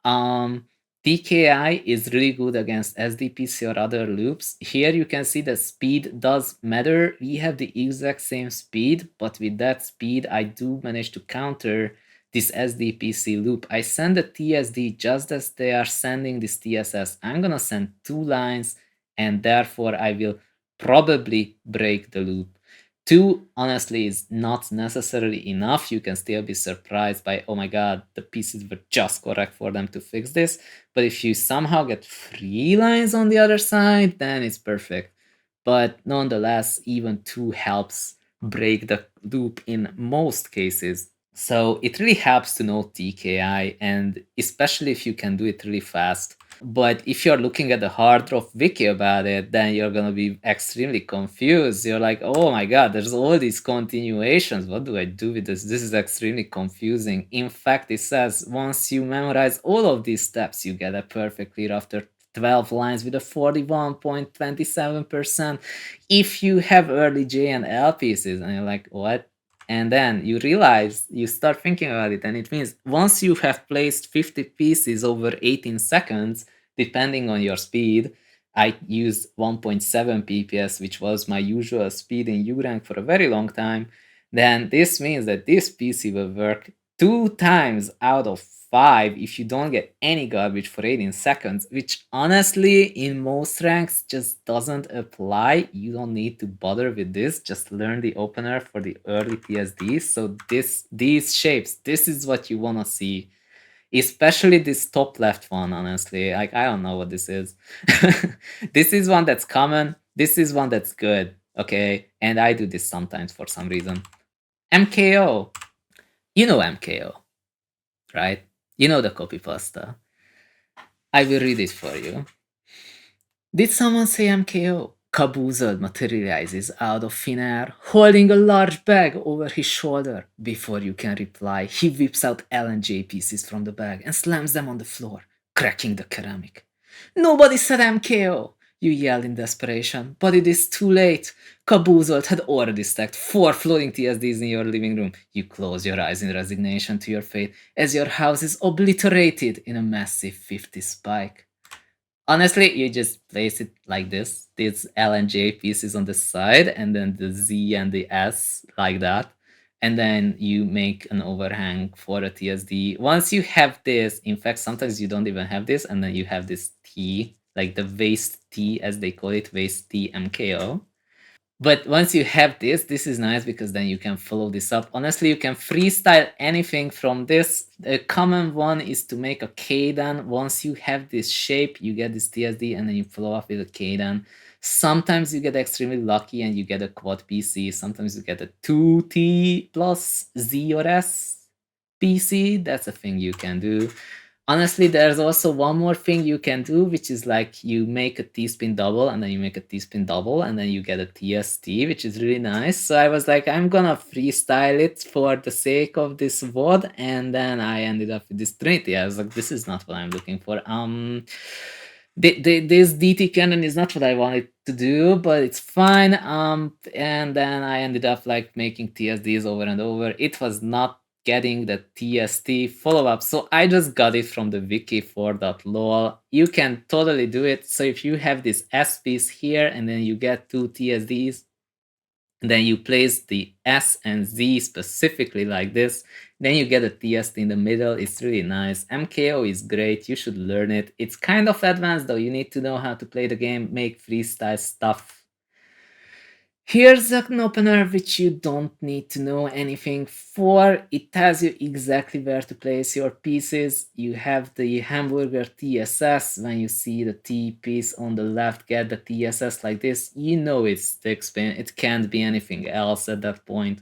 TKI is really good against SDPC or other loops. Here you can see that speed does matter. We have the exact same speed, but with that speed, I do manage to counter this SDPC loop. I send the TSD just as they are sending this TSS. I'm gonna send 2 lines, and therefore I will probably break the loop. 2 honestly is not necessarily enough. You can still be surprised by, oh my god, the pieces were just correct for them to fix this. But if you somehow get 3 lines on the other side, then it's perfect. But nonetheless, even 2 helps break the loop in most cases. So it really helps to know TKI, and especially if you can do it really fast. But if you're looking at the hard drop wiki about it, then you're gonna be extremely confused. You're like, oh my god, there's all these continuations. What do I do with this? This is extremely confusing. In fact, it says once you memorize all of these steps, you get a perfect clear after 12 lines with a 41.27%. If you have early J and L pieces, and you're like, what? And then you realize, you start thinking about it, and it means once you have placed 50 pieces over 18 seconds, depending on your speed, I used 1.7 pps, which was my usual speed in U-Rank for a very long time, then this means that this PC will work 2 times out of 5 if you don't get any garbage for 18 seconds, which honestly in most ranks just doesn't apply. You don't need to bother with this. Just learn the opener for the early TSDs. So these shapes, this is what you want to see. Especially this top left one, honestly. Like, I don't know what this is. This is one that's common. This is one that's good. Okay. And I do this sometimes for some reason. MKO. You know MKO, right? You know the copy pasta. I will read it for you. Did someone say MKO? Caboozled materializes out of thin air, holding a large bag over his shoulder. Before you can reply, he whips out L and J pieces from the bag and slams them on the floor, cracking the ceramic. Nobody said MKO! You yell in desperation, but it is too late. Caboozled had already stacked 4 floating TSDs in your living room. You close your eyes in resignation to your fate as your house is obliterated in a massive 50 spike. Honestly, you just place it like this. These L and J pieces on the side, and then the Z and the S like that. And then you make an overhang for a TSD. Once you have this, in fact, sometimes you don't even have this, and then you have this T, like the waist T as they call it, waist T MKO. But once you have this is nice because then you can follow this up. Honestly, you can freestyle anything from this. The common one is to make a Kaidan. Once you have this shape, you get this TSD and then you follow up with a Kaidan. Sometimes you get extremely lucky and you get a quad PC. Sometimes you get a 2T plus Z or S PC. That's a thing you can do. Honestly, there's also one more thing you can do, which is like you make a T-spin double and then you make a T-spin double and then you get a TST, which is really nice. So I was like, I'm gonna freestyle it for the sake of this VOD, and then I ended up with this Trinity. I was like, this is not what I'm looking for. This DT cannon is not what I wanted to do, but it's fine. And then I ended up like making TSDs over and over. It was not getting the TST follow-up. So I just got it from the Wiki Four.lol. You can totally do it. So if you have this S piece here and then you get two TSDs, and then you place the S and Z specifically like this, then you get a TST in the middle. It's really nice. MKO is great. You should learn it. It's kind of advanced though. You need to know how to play the game, make freestyle stuff. Here's an opener which you don't need to know anything for. It tells you exactly where to place your pieces. You have the hamburger TSS. When you see the T piece on the left, get the TSS like this. You know it's Stqrm. It can't be anything else at that point.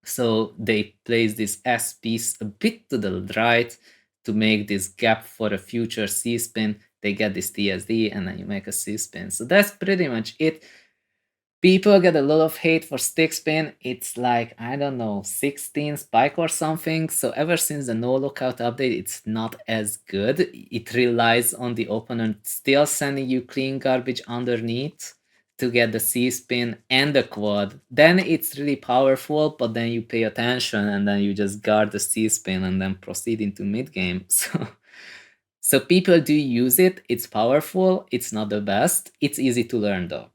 So they place this S piece a bit to the right to make this gap for a future C spin. They get this TSD and then you make a C spin. So that's pretty much it. People get a lot of hate for Stqrm. It's like, I don't know, 16 spike or something. So ever since the no lookout update, it's not as good. It relies on the opponent still sending you clean garbage underneath to get the C spin and the quad. Then it's really powerful, but then you pay attention and then you just guard the C spin and then proceed into mid game. So people do use it. It's powerful. It's not the best. It's easy to learn though.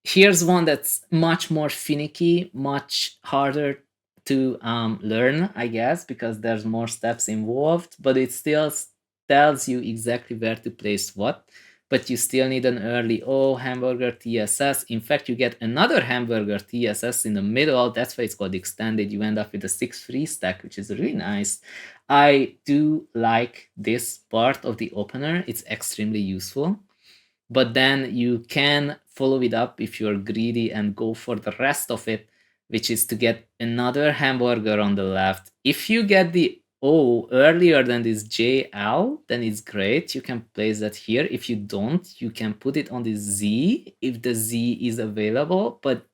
Here's one that's much more finicky, much harder to learn, I guess, because there's more steps involved, but it still tells you exactly where to place what. But you still need an early hamburger TSS. In fact, you get another hamburger TSS in the middle. That's why it's called extended. You end up with a 6-free stack, which is really nice. I do like this part of the opener. It's extremely useful. But then you can follow it up if you're greedy and go for the rest of it, which is to get another hamburger on the left. If you get the O earlier than this JL, then it's great. You can place that here. If you don't, you can put it on the Z if the Z is available. But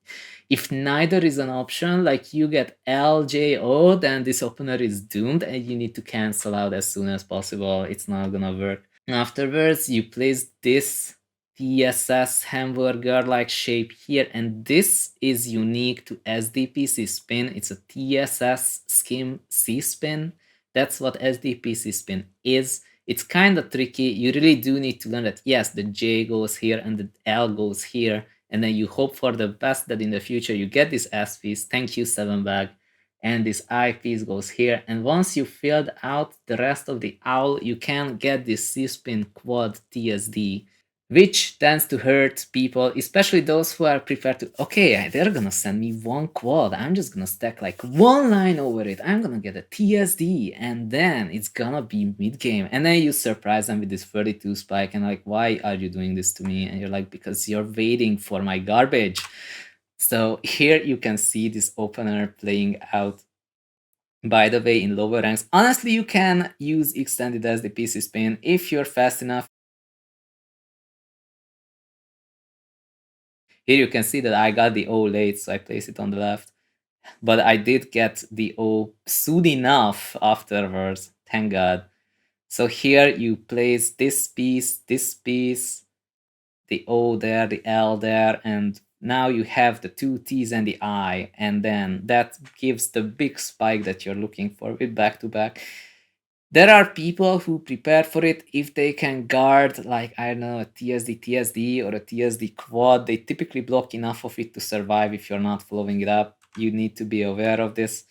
if neither is an option, like you get LJO, then this opener is doomed and you need to cancel out as soon as possible. It's not gonna work. Afterwards, you place this TSS hamburger-like shape here, and this is unique to SDPC spin. It's a TSS skim C spin. That's what SDPC spin is. It's kind of tricky. You really do need to learn that, yes, the J goes here and the L goes here, and then you hope for the best that in the future you get this S piece. Thank you, 7bag. And this I piece goes here. And once you filled out the rest of the owl, you can get this C-spin quad TSD, which tends to hurt people, especially those who are prepared to, okay, they're gonna send me one quad. I'm just gonna stack like one line over it. I'm gonna get a TSD, and then it's gonna be mid-game. And then you surprise them with this 32 spike, and like, why are you doing this to me? And you're like, because you're waiting for my garbage. So here you can see this opener playing out. By the way, in lower ranks, honestly, you can use extended as the PC spin if you're fast enough. Here you can see that I got the O late, so I place it on the left. But I did get the O soon enough afterwards, thank God. So here you place this piece, the O there, the L there, and now you have the two T's and the I, and then that gives the big spike that you're looking for with back-to-back. There are people who prepare for it if they can guard, like, I don't know, a TSD or a TSD quad. They typically block enough of it to survive if you're not following it up. You need to be aware of this.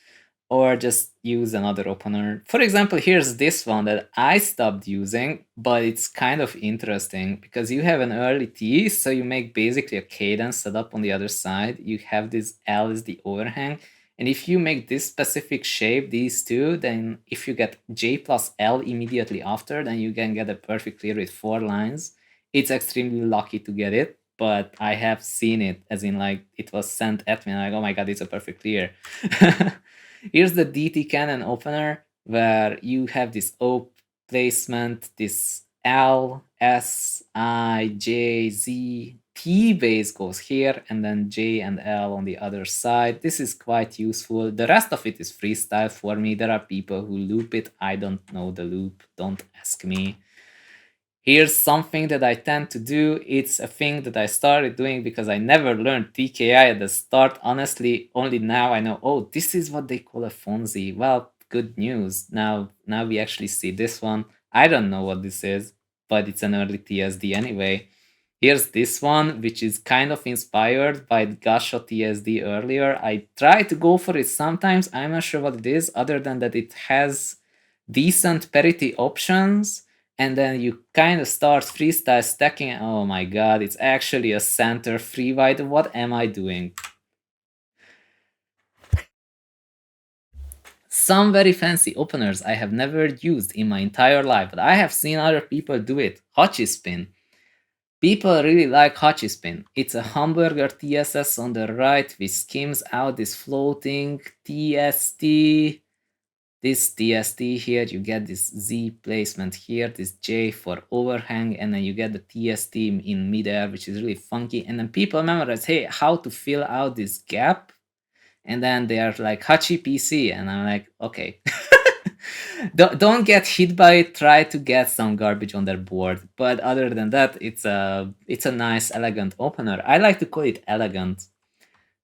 or just use another opener. For example, here's this one that I stopped using, but it's kind of interesting because you have an early T, so you make basically a cadence setup on the other side. You have this L as the overhang, and if you make this specific shape, these two, then if you get J plus L immediately after, then you can get a perfect clear with 4 lines. It's extremely lucky to get it, but I have seen it, as in like it was sent at me and I'm like, oh my god, it's a perfect clear. Here's the DT cannon opener where you have this O placement, this L, S, I, J, Z, T base goes here, and then J and L on the other side. This is quite useful. The rest of it is freestyle for me. There are people who loop it. I don't know the loop. Don't ask me. Here's something that I tend to do. It's a thing that I started doing because I never learned TKI at the start. Honestly, only now I know, oh, this is what they call a Fonzie. Well, good news. Now we actually see this one. I don't know what this is, but it's an early TSD anyway. Here's this one, which is kind of inspired by Gasho TSD earlier. I try to go for it sometimes. I'm not sure what it is, other than that it has decent parity options, and then you kind of start freestyle stacking. Oh my god, it's actually a center free wide. What am I doing? Some very fancy openers I have never used in my entire life, but I have seen other people do it. Aicstpnin. People really like Aicstpnin. It's a hamburger TSS on the right which skims out this floating TST. This TST here, you get this Z placement here, this J for overhang, and then you get the TST in midair, which is really funky. And then people memorize, hey, how to fill out this gap. And then they are like, Hachi PC. And I'm like, okay. Don't get hit by it, try to get some garbage on their board. But other than that, it's a nice, elegant opener. I like to call it elegant.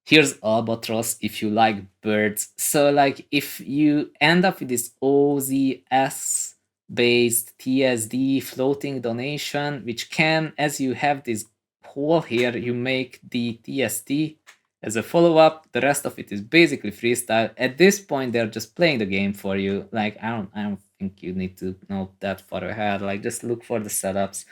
Here's Albatross if you like birds. So like if you end up with this OZS based TSD floating donation, which can, as you have this hole here, you make the TST as a follow-up. The rest of it is basically freestyle. At this point, they're just playing the game for you. Like I don't think you need to know that far ahead. Like just look for the setups.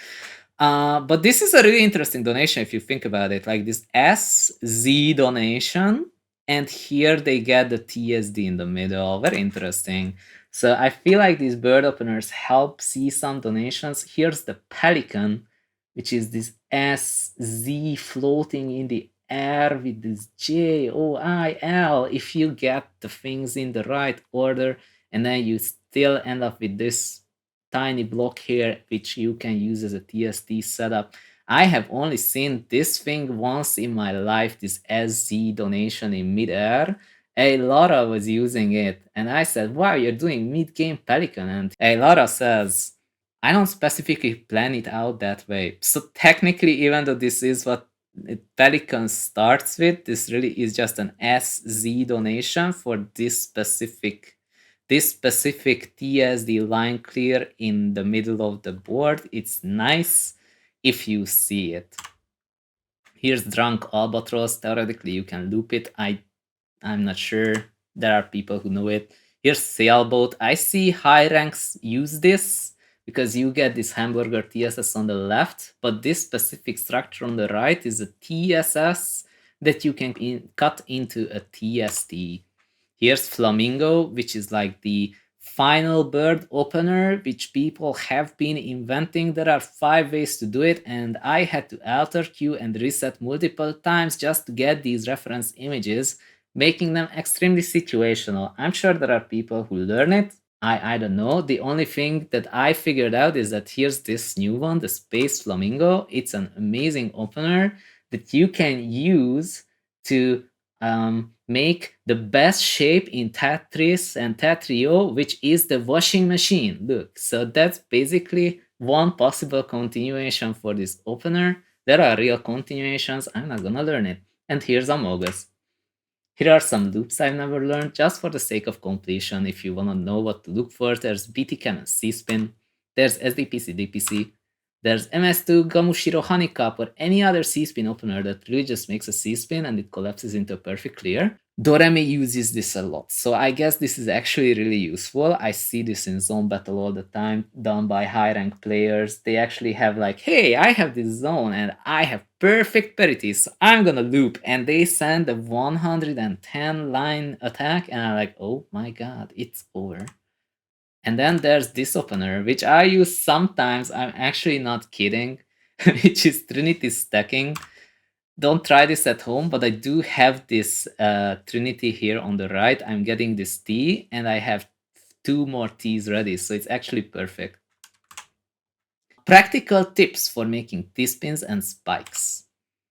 But this is a really interesting donation if you think about it. Like this SZ donation, and here they get the TSD in the middle. Very interesting. So I feel like these bird openers help see some donations. Here's the Pelican, which is this SZ floating in the air with this JOIL. If you get the things in the right order, and then you still end up with this tiny block here, which you can use as a TST setup. I have only seen this thing once in my life, this SZ donation in midair. Laura was using it, and I said, wow, you're doing mid-game Pelican. And Laura says, I don't specifically plan it out that way. So technically, even though this is what Pelican starts with, this really is just an SZ donation for this specific TSD line clear in the middle of the board. It's nice if you see it. Here's Drunk Albatross. Theoretically, you can loop it. I'm not sure. There are people who know it. Here's Sailboat. I see high ranks use this because you get this hamburger TSS on the left, but this specific structure on the right is a TSS that you can cut into a TST. Here's Flamingo, which is like the final bird opener, which people have been inventing. There are 5 ways to do it, and I had to alter queue and reset multiple times just to get these reference images, making them extremely situational. I'm sure there are people who learn it. I don't know. The only thing that I figured out is that here's this new one, the Space Flamingo. It's an amazing opener that you can use to make the best shape in Tetris and Tetrio, which is the washing machine. Look, so that's basically one possible continuation for this opener. There are real continuations. I'm not gonna learn it. And here's Amogus. Here are some loops I've never learned just for the sake of completion. If you wanna know what to look for, there's BTCam and C-spin. There's SDPC, DPC. There's MS2, Gamushiro, Honeycup, or any other C-spin opener that really just makes a C-spin and it collapses into a perfect clear. Doremy uses this a lot, so I guess this is actually really useful. I see this in zone battle all the time, done by high rank players. They actually have like, hey, I have this zone and I have perfect parity, so I'm gonna loop, and they send a 110 line attack, and I'm like, oh my god, it's over. And then there's this opener, which I use sometimes, I'm actually not kidding, which is Trinity stacking. Don't try this at home, but I do have this Trinity here on the right. I'm getting this T, and I have 2 more T's ready, so it's actually perfect. Practical tips for making T-spins and spikes.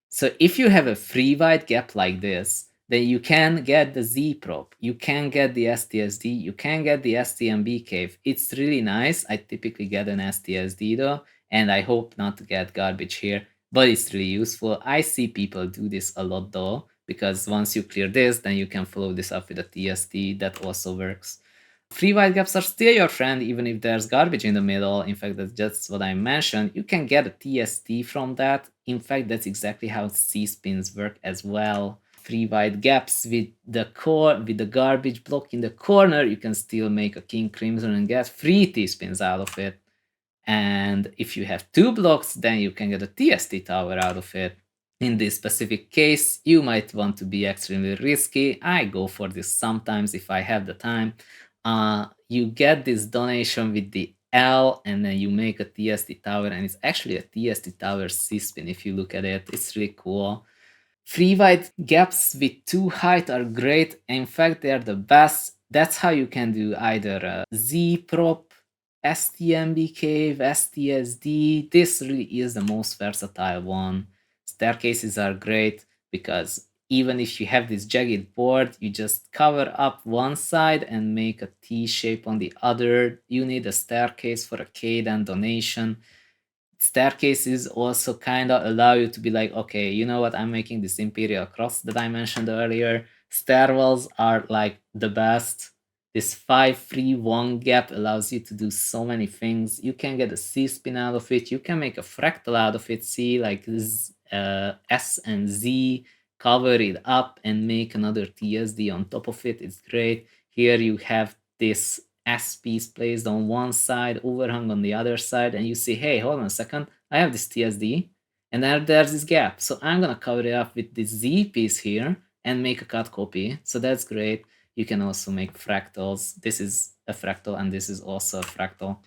So if you have a free wide gap like this, then you can get the Z prop, you can get the STSD, you can get the STMB cave. It's really nice. I typically get an STSD though, and I hope not to get garbage here, but it's really useful. I see people do this a lot though, because once you clear this, then you can follow this up with a TSD. That also works. Free wide gaps are still your friend even if there's garbage in the middle. In fact, that's just what I mentioned. You can get a TST from that. In fact, that's exactly how C-spins work as well. Free wide gaps with the core, with the garbage block in the corner, you can still make a King Crimson and get free T-spins out of it. And if you have 2 blocks, then you can get a TST tower out of it. In this specific case, you might want to be extremely risky. I go for this sometimes if I have the time. You get this donation with the L, and then you make a TST tower, and it's actually a TST tower C-spin if you look at it. It's really cool. Free wide gaps with 2 height are great. In fact, they are the best. That's how you can do either a Z prop, STMB cave, STSD. This really is the most versatile one. Staircases are great because even if you have this jagged board, you just cover up one side and make a T shape on the other. You need a staircase for a Cade and donation. Staircases also kind of allow you to be like, okay, you know what, I'm making this Imperial Cross that I mentioned earlier. Stairwells are like the best. This 5-3-1 gap allows you to do so many things. You can get a C-spin out of it. You can make a fractal out of it. See, like S and Z, cover it up and make another TSD on top of it. It's great. Here you have this S piece placed on one side, overhung on the other side, and you see, hey, hold on a second, I have this TSD, and then there's this gap. So I'm gonna cover it up with this Z piece here and make a cut copy. So that's great. You can also make fractals. This is a fractal, and this is also a fractal.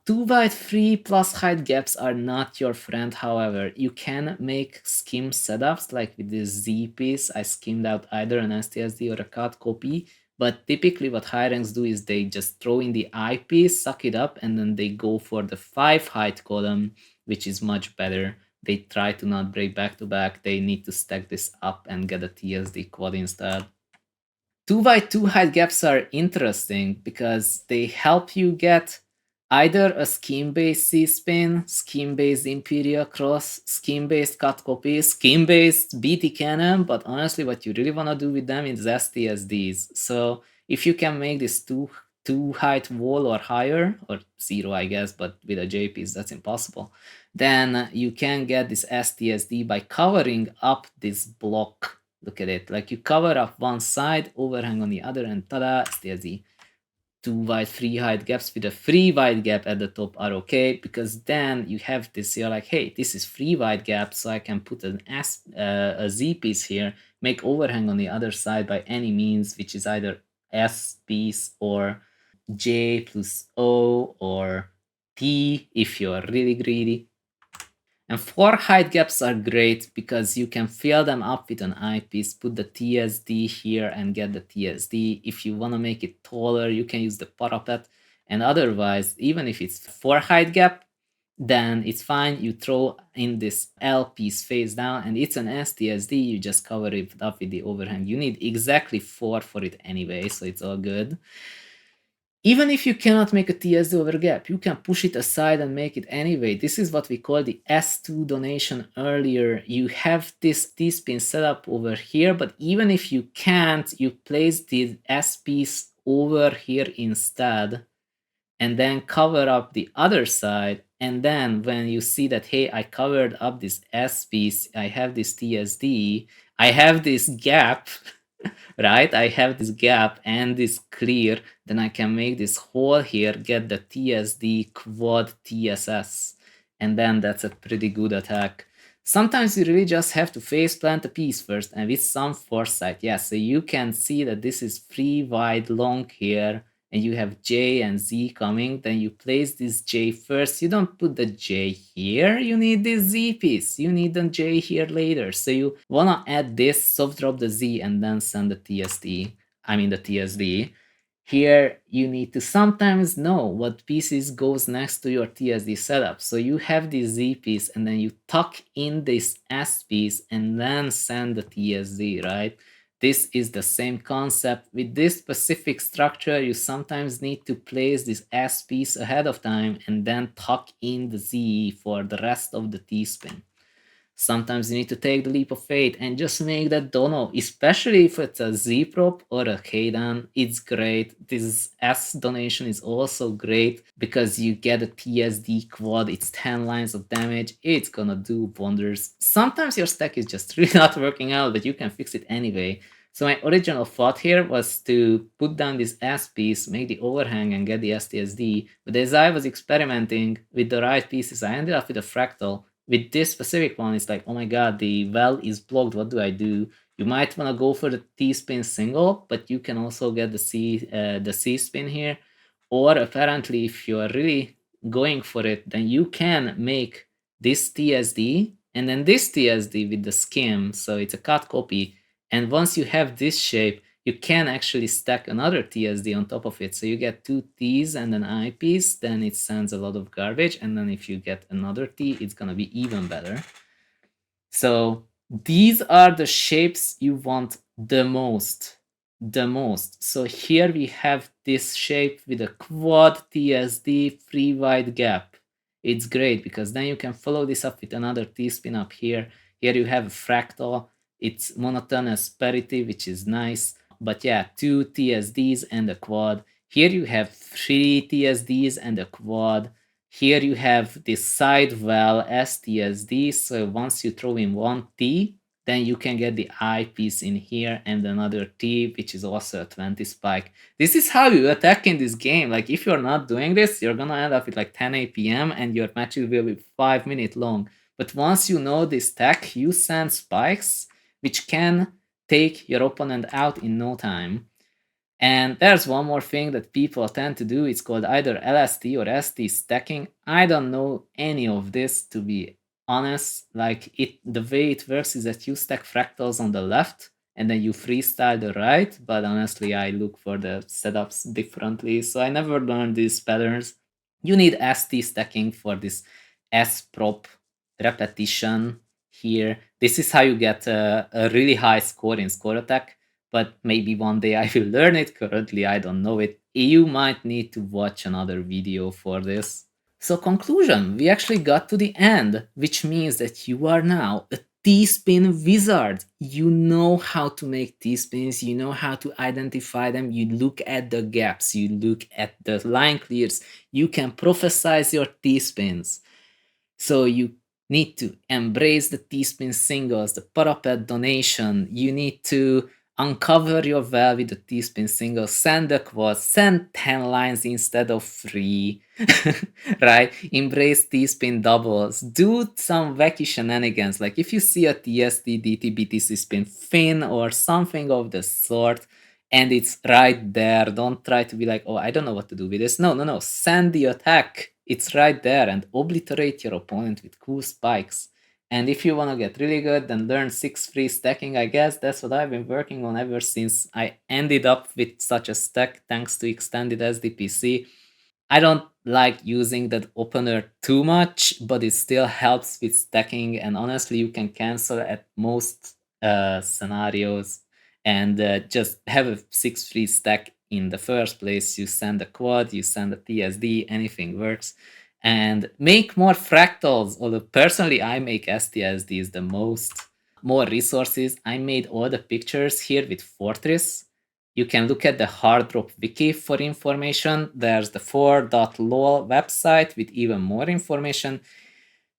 2 by 3 plus height gaps are not your friend, however. You can make skim setups, like with this Z piece. I skimmed out either an STSD or a cut copy, but typically what high ranks do is they just throw in the I piece, suck it up, and then they go for the 5 height column, which is much better. They try to not break back to back. They need to stack this up and get a TSD quad instead. 2 by 2 height gaps are interesting because they help you get either a scheme-based C-spin, scheme-based Imperial Cross, scheme-based cut copy, scheme-based BT cannon, but honestly what you really want to do with them is STSDs. So if you can make this 2 height wall or higher, or 0 I guess, but with a J piece that's impossible, then you can get this STSD by covering up this block. Look at it, like you cover up one side, overhang on the other, and tada, STSD. 2 wide free height gaps with a free wide gap at the top are okay, because then you have this, you're like, hey, this is free wide gap, so I can put a Z piece here, make overhang on the other side by any means, which is either S piece or J plus O or T if you're really greedy. And 4 height gaps are great because you can fill them up with an eyepiece, put the TSD here and get the TSD. If you want to make it taller, you can use the parapet. And otherwise, even if it's 4 height gap, then it's fine. You throw in this L piece face down and it's an STSD. You just cover it up with the overhang. You need exactly 4 for it anyway, so it's all good. Even if you cannot make a TSD over gap, you can push it aside and make it anyway. This is what we call the S2 donation earlier. You have this T-spin set up over here, but even if you can't, you place the S piece over here instead, and then cover up the other side. And then when you see that, hey, I covered up this S piece, I have this TSD, I have this gap, right? I have this gap and this clear, then I can make this hole here, get the TSD quad TSS, and then that's a pretty good attack. Sometimes you really just have to face plant a piece first, and with some foresight, yeah, so you can see that this is 3 wide long here, and you have J and Z coming, then you place this J first. You don't put the J here, you need this Z piece. You need the J here later. So you wanna add this, soft drop the Z, and then send the TSD. I mean the TSD. Here you need to sometimes know what pieces goes next to your TSD setup. So you have this Z piece and then you tuck in this S piece and then send the TSD, right? This is the same concept. With this specific structure, you sometimes need to place this S piece ahead of time and then tuck in the Z for the rest of the T-spin. Sometimes you need to take the leap of faith and just make that dono, especially if it's a Z prop or a Kaidan. It's great. This S donation is also great because you get a TSD quad. It's 10 lines of damage. It's gonna do wonders. Sometimes your stack is just really not working out, but you can fix it anyway. So my original thought here was to put down this S piece, make the overhang and get the STSD. But as I was experimenting with the right pieces, I ended up with a fractal. With this specific one, it's like, oh my god, the well is blocked. What do I do? You might want to go for the T-spin single, but you can also get the C spin here. Or apparently, if you are really going for it, then you can make this TSD and then this TSD with the skim. So it's a cut copy. And once you have this shape, you can actually stack another TSD on top of it. So you get 2 T's and an I piece, then it sends a lot of garbage. And then if you get another T, it's gonna be even better. So these are the shapes you want the most. So here we have this shape with a quad TSD 3 wide gap. It's great because then you can follow this up with another T-spin up here. Here you have a fractal. It's monotonous parity, which is nice. But yeah, 2 TSDs and a quad. Here you have 3 TSDs and a quad. Here you have this side well STSD. So once you throw in one T, then you can get the I piece in here and another T, which is also a 20 spike. This is how you attack in this game. Like if you're not doing this, you're gonna end up with like 10 APM and your matches will be 5 minutes long. But once you know this tech, you send spikes, which can take your opponent out in no time. And there's one more thing that people tend to do. It's called either LST or ST stacking. I don't know any of this, to be honest. Like the way it works is that you stack fractals on the left and then you freestyle the right. But honestly, I look for the setups differently. So I never learned these patterns. You need ST stacking for this S prop repetition here. This is how you get a really high score in score attack. But maybe one day I will learn it. Currently, I don't know it. You might need to watch another video for this. So conclusion, we actually got to the end, which means that you are now a T-spin wizard. You know how to make T-spins, you know how to identify them, you look at the gaps, you look at the line clears, you can prophesize your T-spins. So you need to embrace the T-spin singles, the parapet donation, you need to uncover your well with the T-spin singles, send a quad, send 10 lines instead of 3, right? Embrace T-spin doubles, do some wacky shenanigans, like if you see a TSD, DT, BTC spin fin or something of the sort, and it's right there, don't try to be like, oh, I don't know what to do with this. No, send the attack. It's right there and obliterate your opponent with cool spikes. And if you want to get really good, then learn 6-free stacking, I guess. That's what I've been working on ever since I ended up with such a stack thanks to extended SDPC. I don't like using that opener too much, but it still helps with stacking. And honestly, you can cancel at most scenarios and just have a 6-free stack in the first place. You send a quad, you send a TSD, anything works. And make more fractals, although personally I make STSDs the most. More resources. I made all the pictures here with Fourtris. You can look at the hard drop wiki for information. There's the Four.lol website with even more information.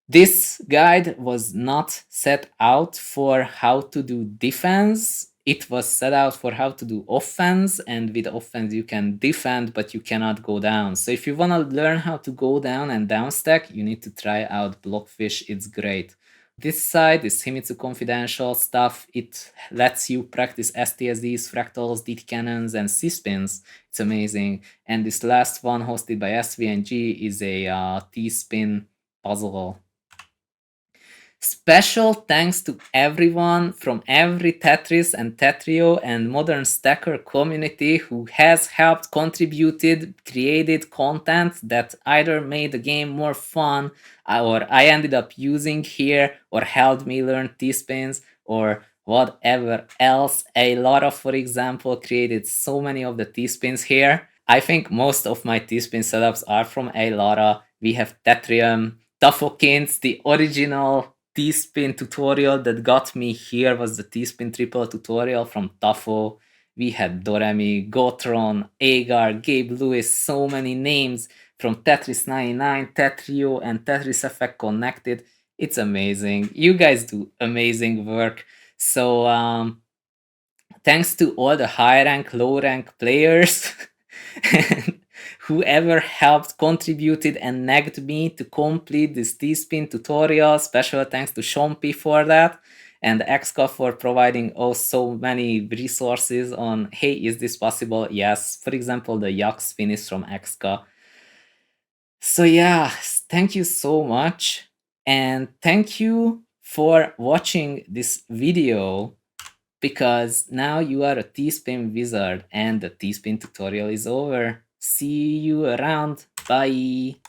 This guide was not set out for how to do defense. it was set out for how to do offense, and with offense you can defend, but you cannot go down. So if you want to learn how to go down and down stack, you need to try out Blockfish. It's great. This side is Himitsu Confidential stuff. It lets you practice STSDs, fractals, DT cannons, and C-spins. It's amazing. And this last one, hosted by SVNG, is a T-spin puzzle. Special thanks to everyone from every Tetris and Tetrio and Modern Stacker community who has helped, contributed, created content that either made the game more fun, or I ended up using here, or helped me learn T-spins, or whatever else. A Lara, for example, created so many of the T-spins here. I think most of my T-spin setups are from A Lara. We have Tetrium, Tafo, the original T-spin tutorial that got me here was the T-spin triple tutorial from Tafo. We had Doremy, Gotron, Agar, Gabe Lewis, so many names from Tetris 99, Tetrio, and Tetris Effect connected. It's amazing. You guys do amazing work. So thanks to all the high rank, low rank players and whoever helped, contributed, and nagged me to complete this T-spin tutorial. Special thanks to Shompi for that, and Xka for providing so many resources on, hey, is this possible? Yes, for example, the Yak spin is from Xka. So yeah, thank you so much, and thank you for watching this video, because now you are a T-spin wizard and the T-spin tutorial is over. See you around. Bye.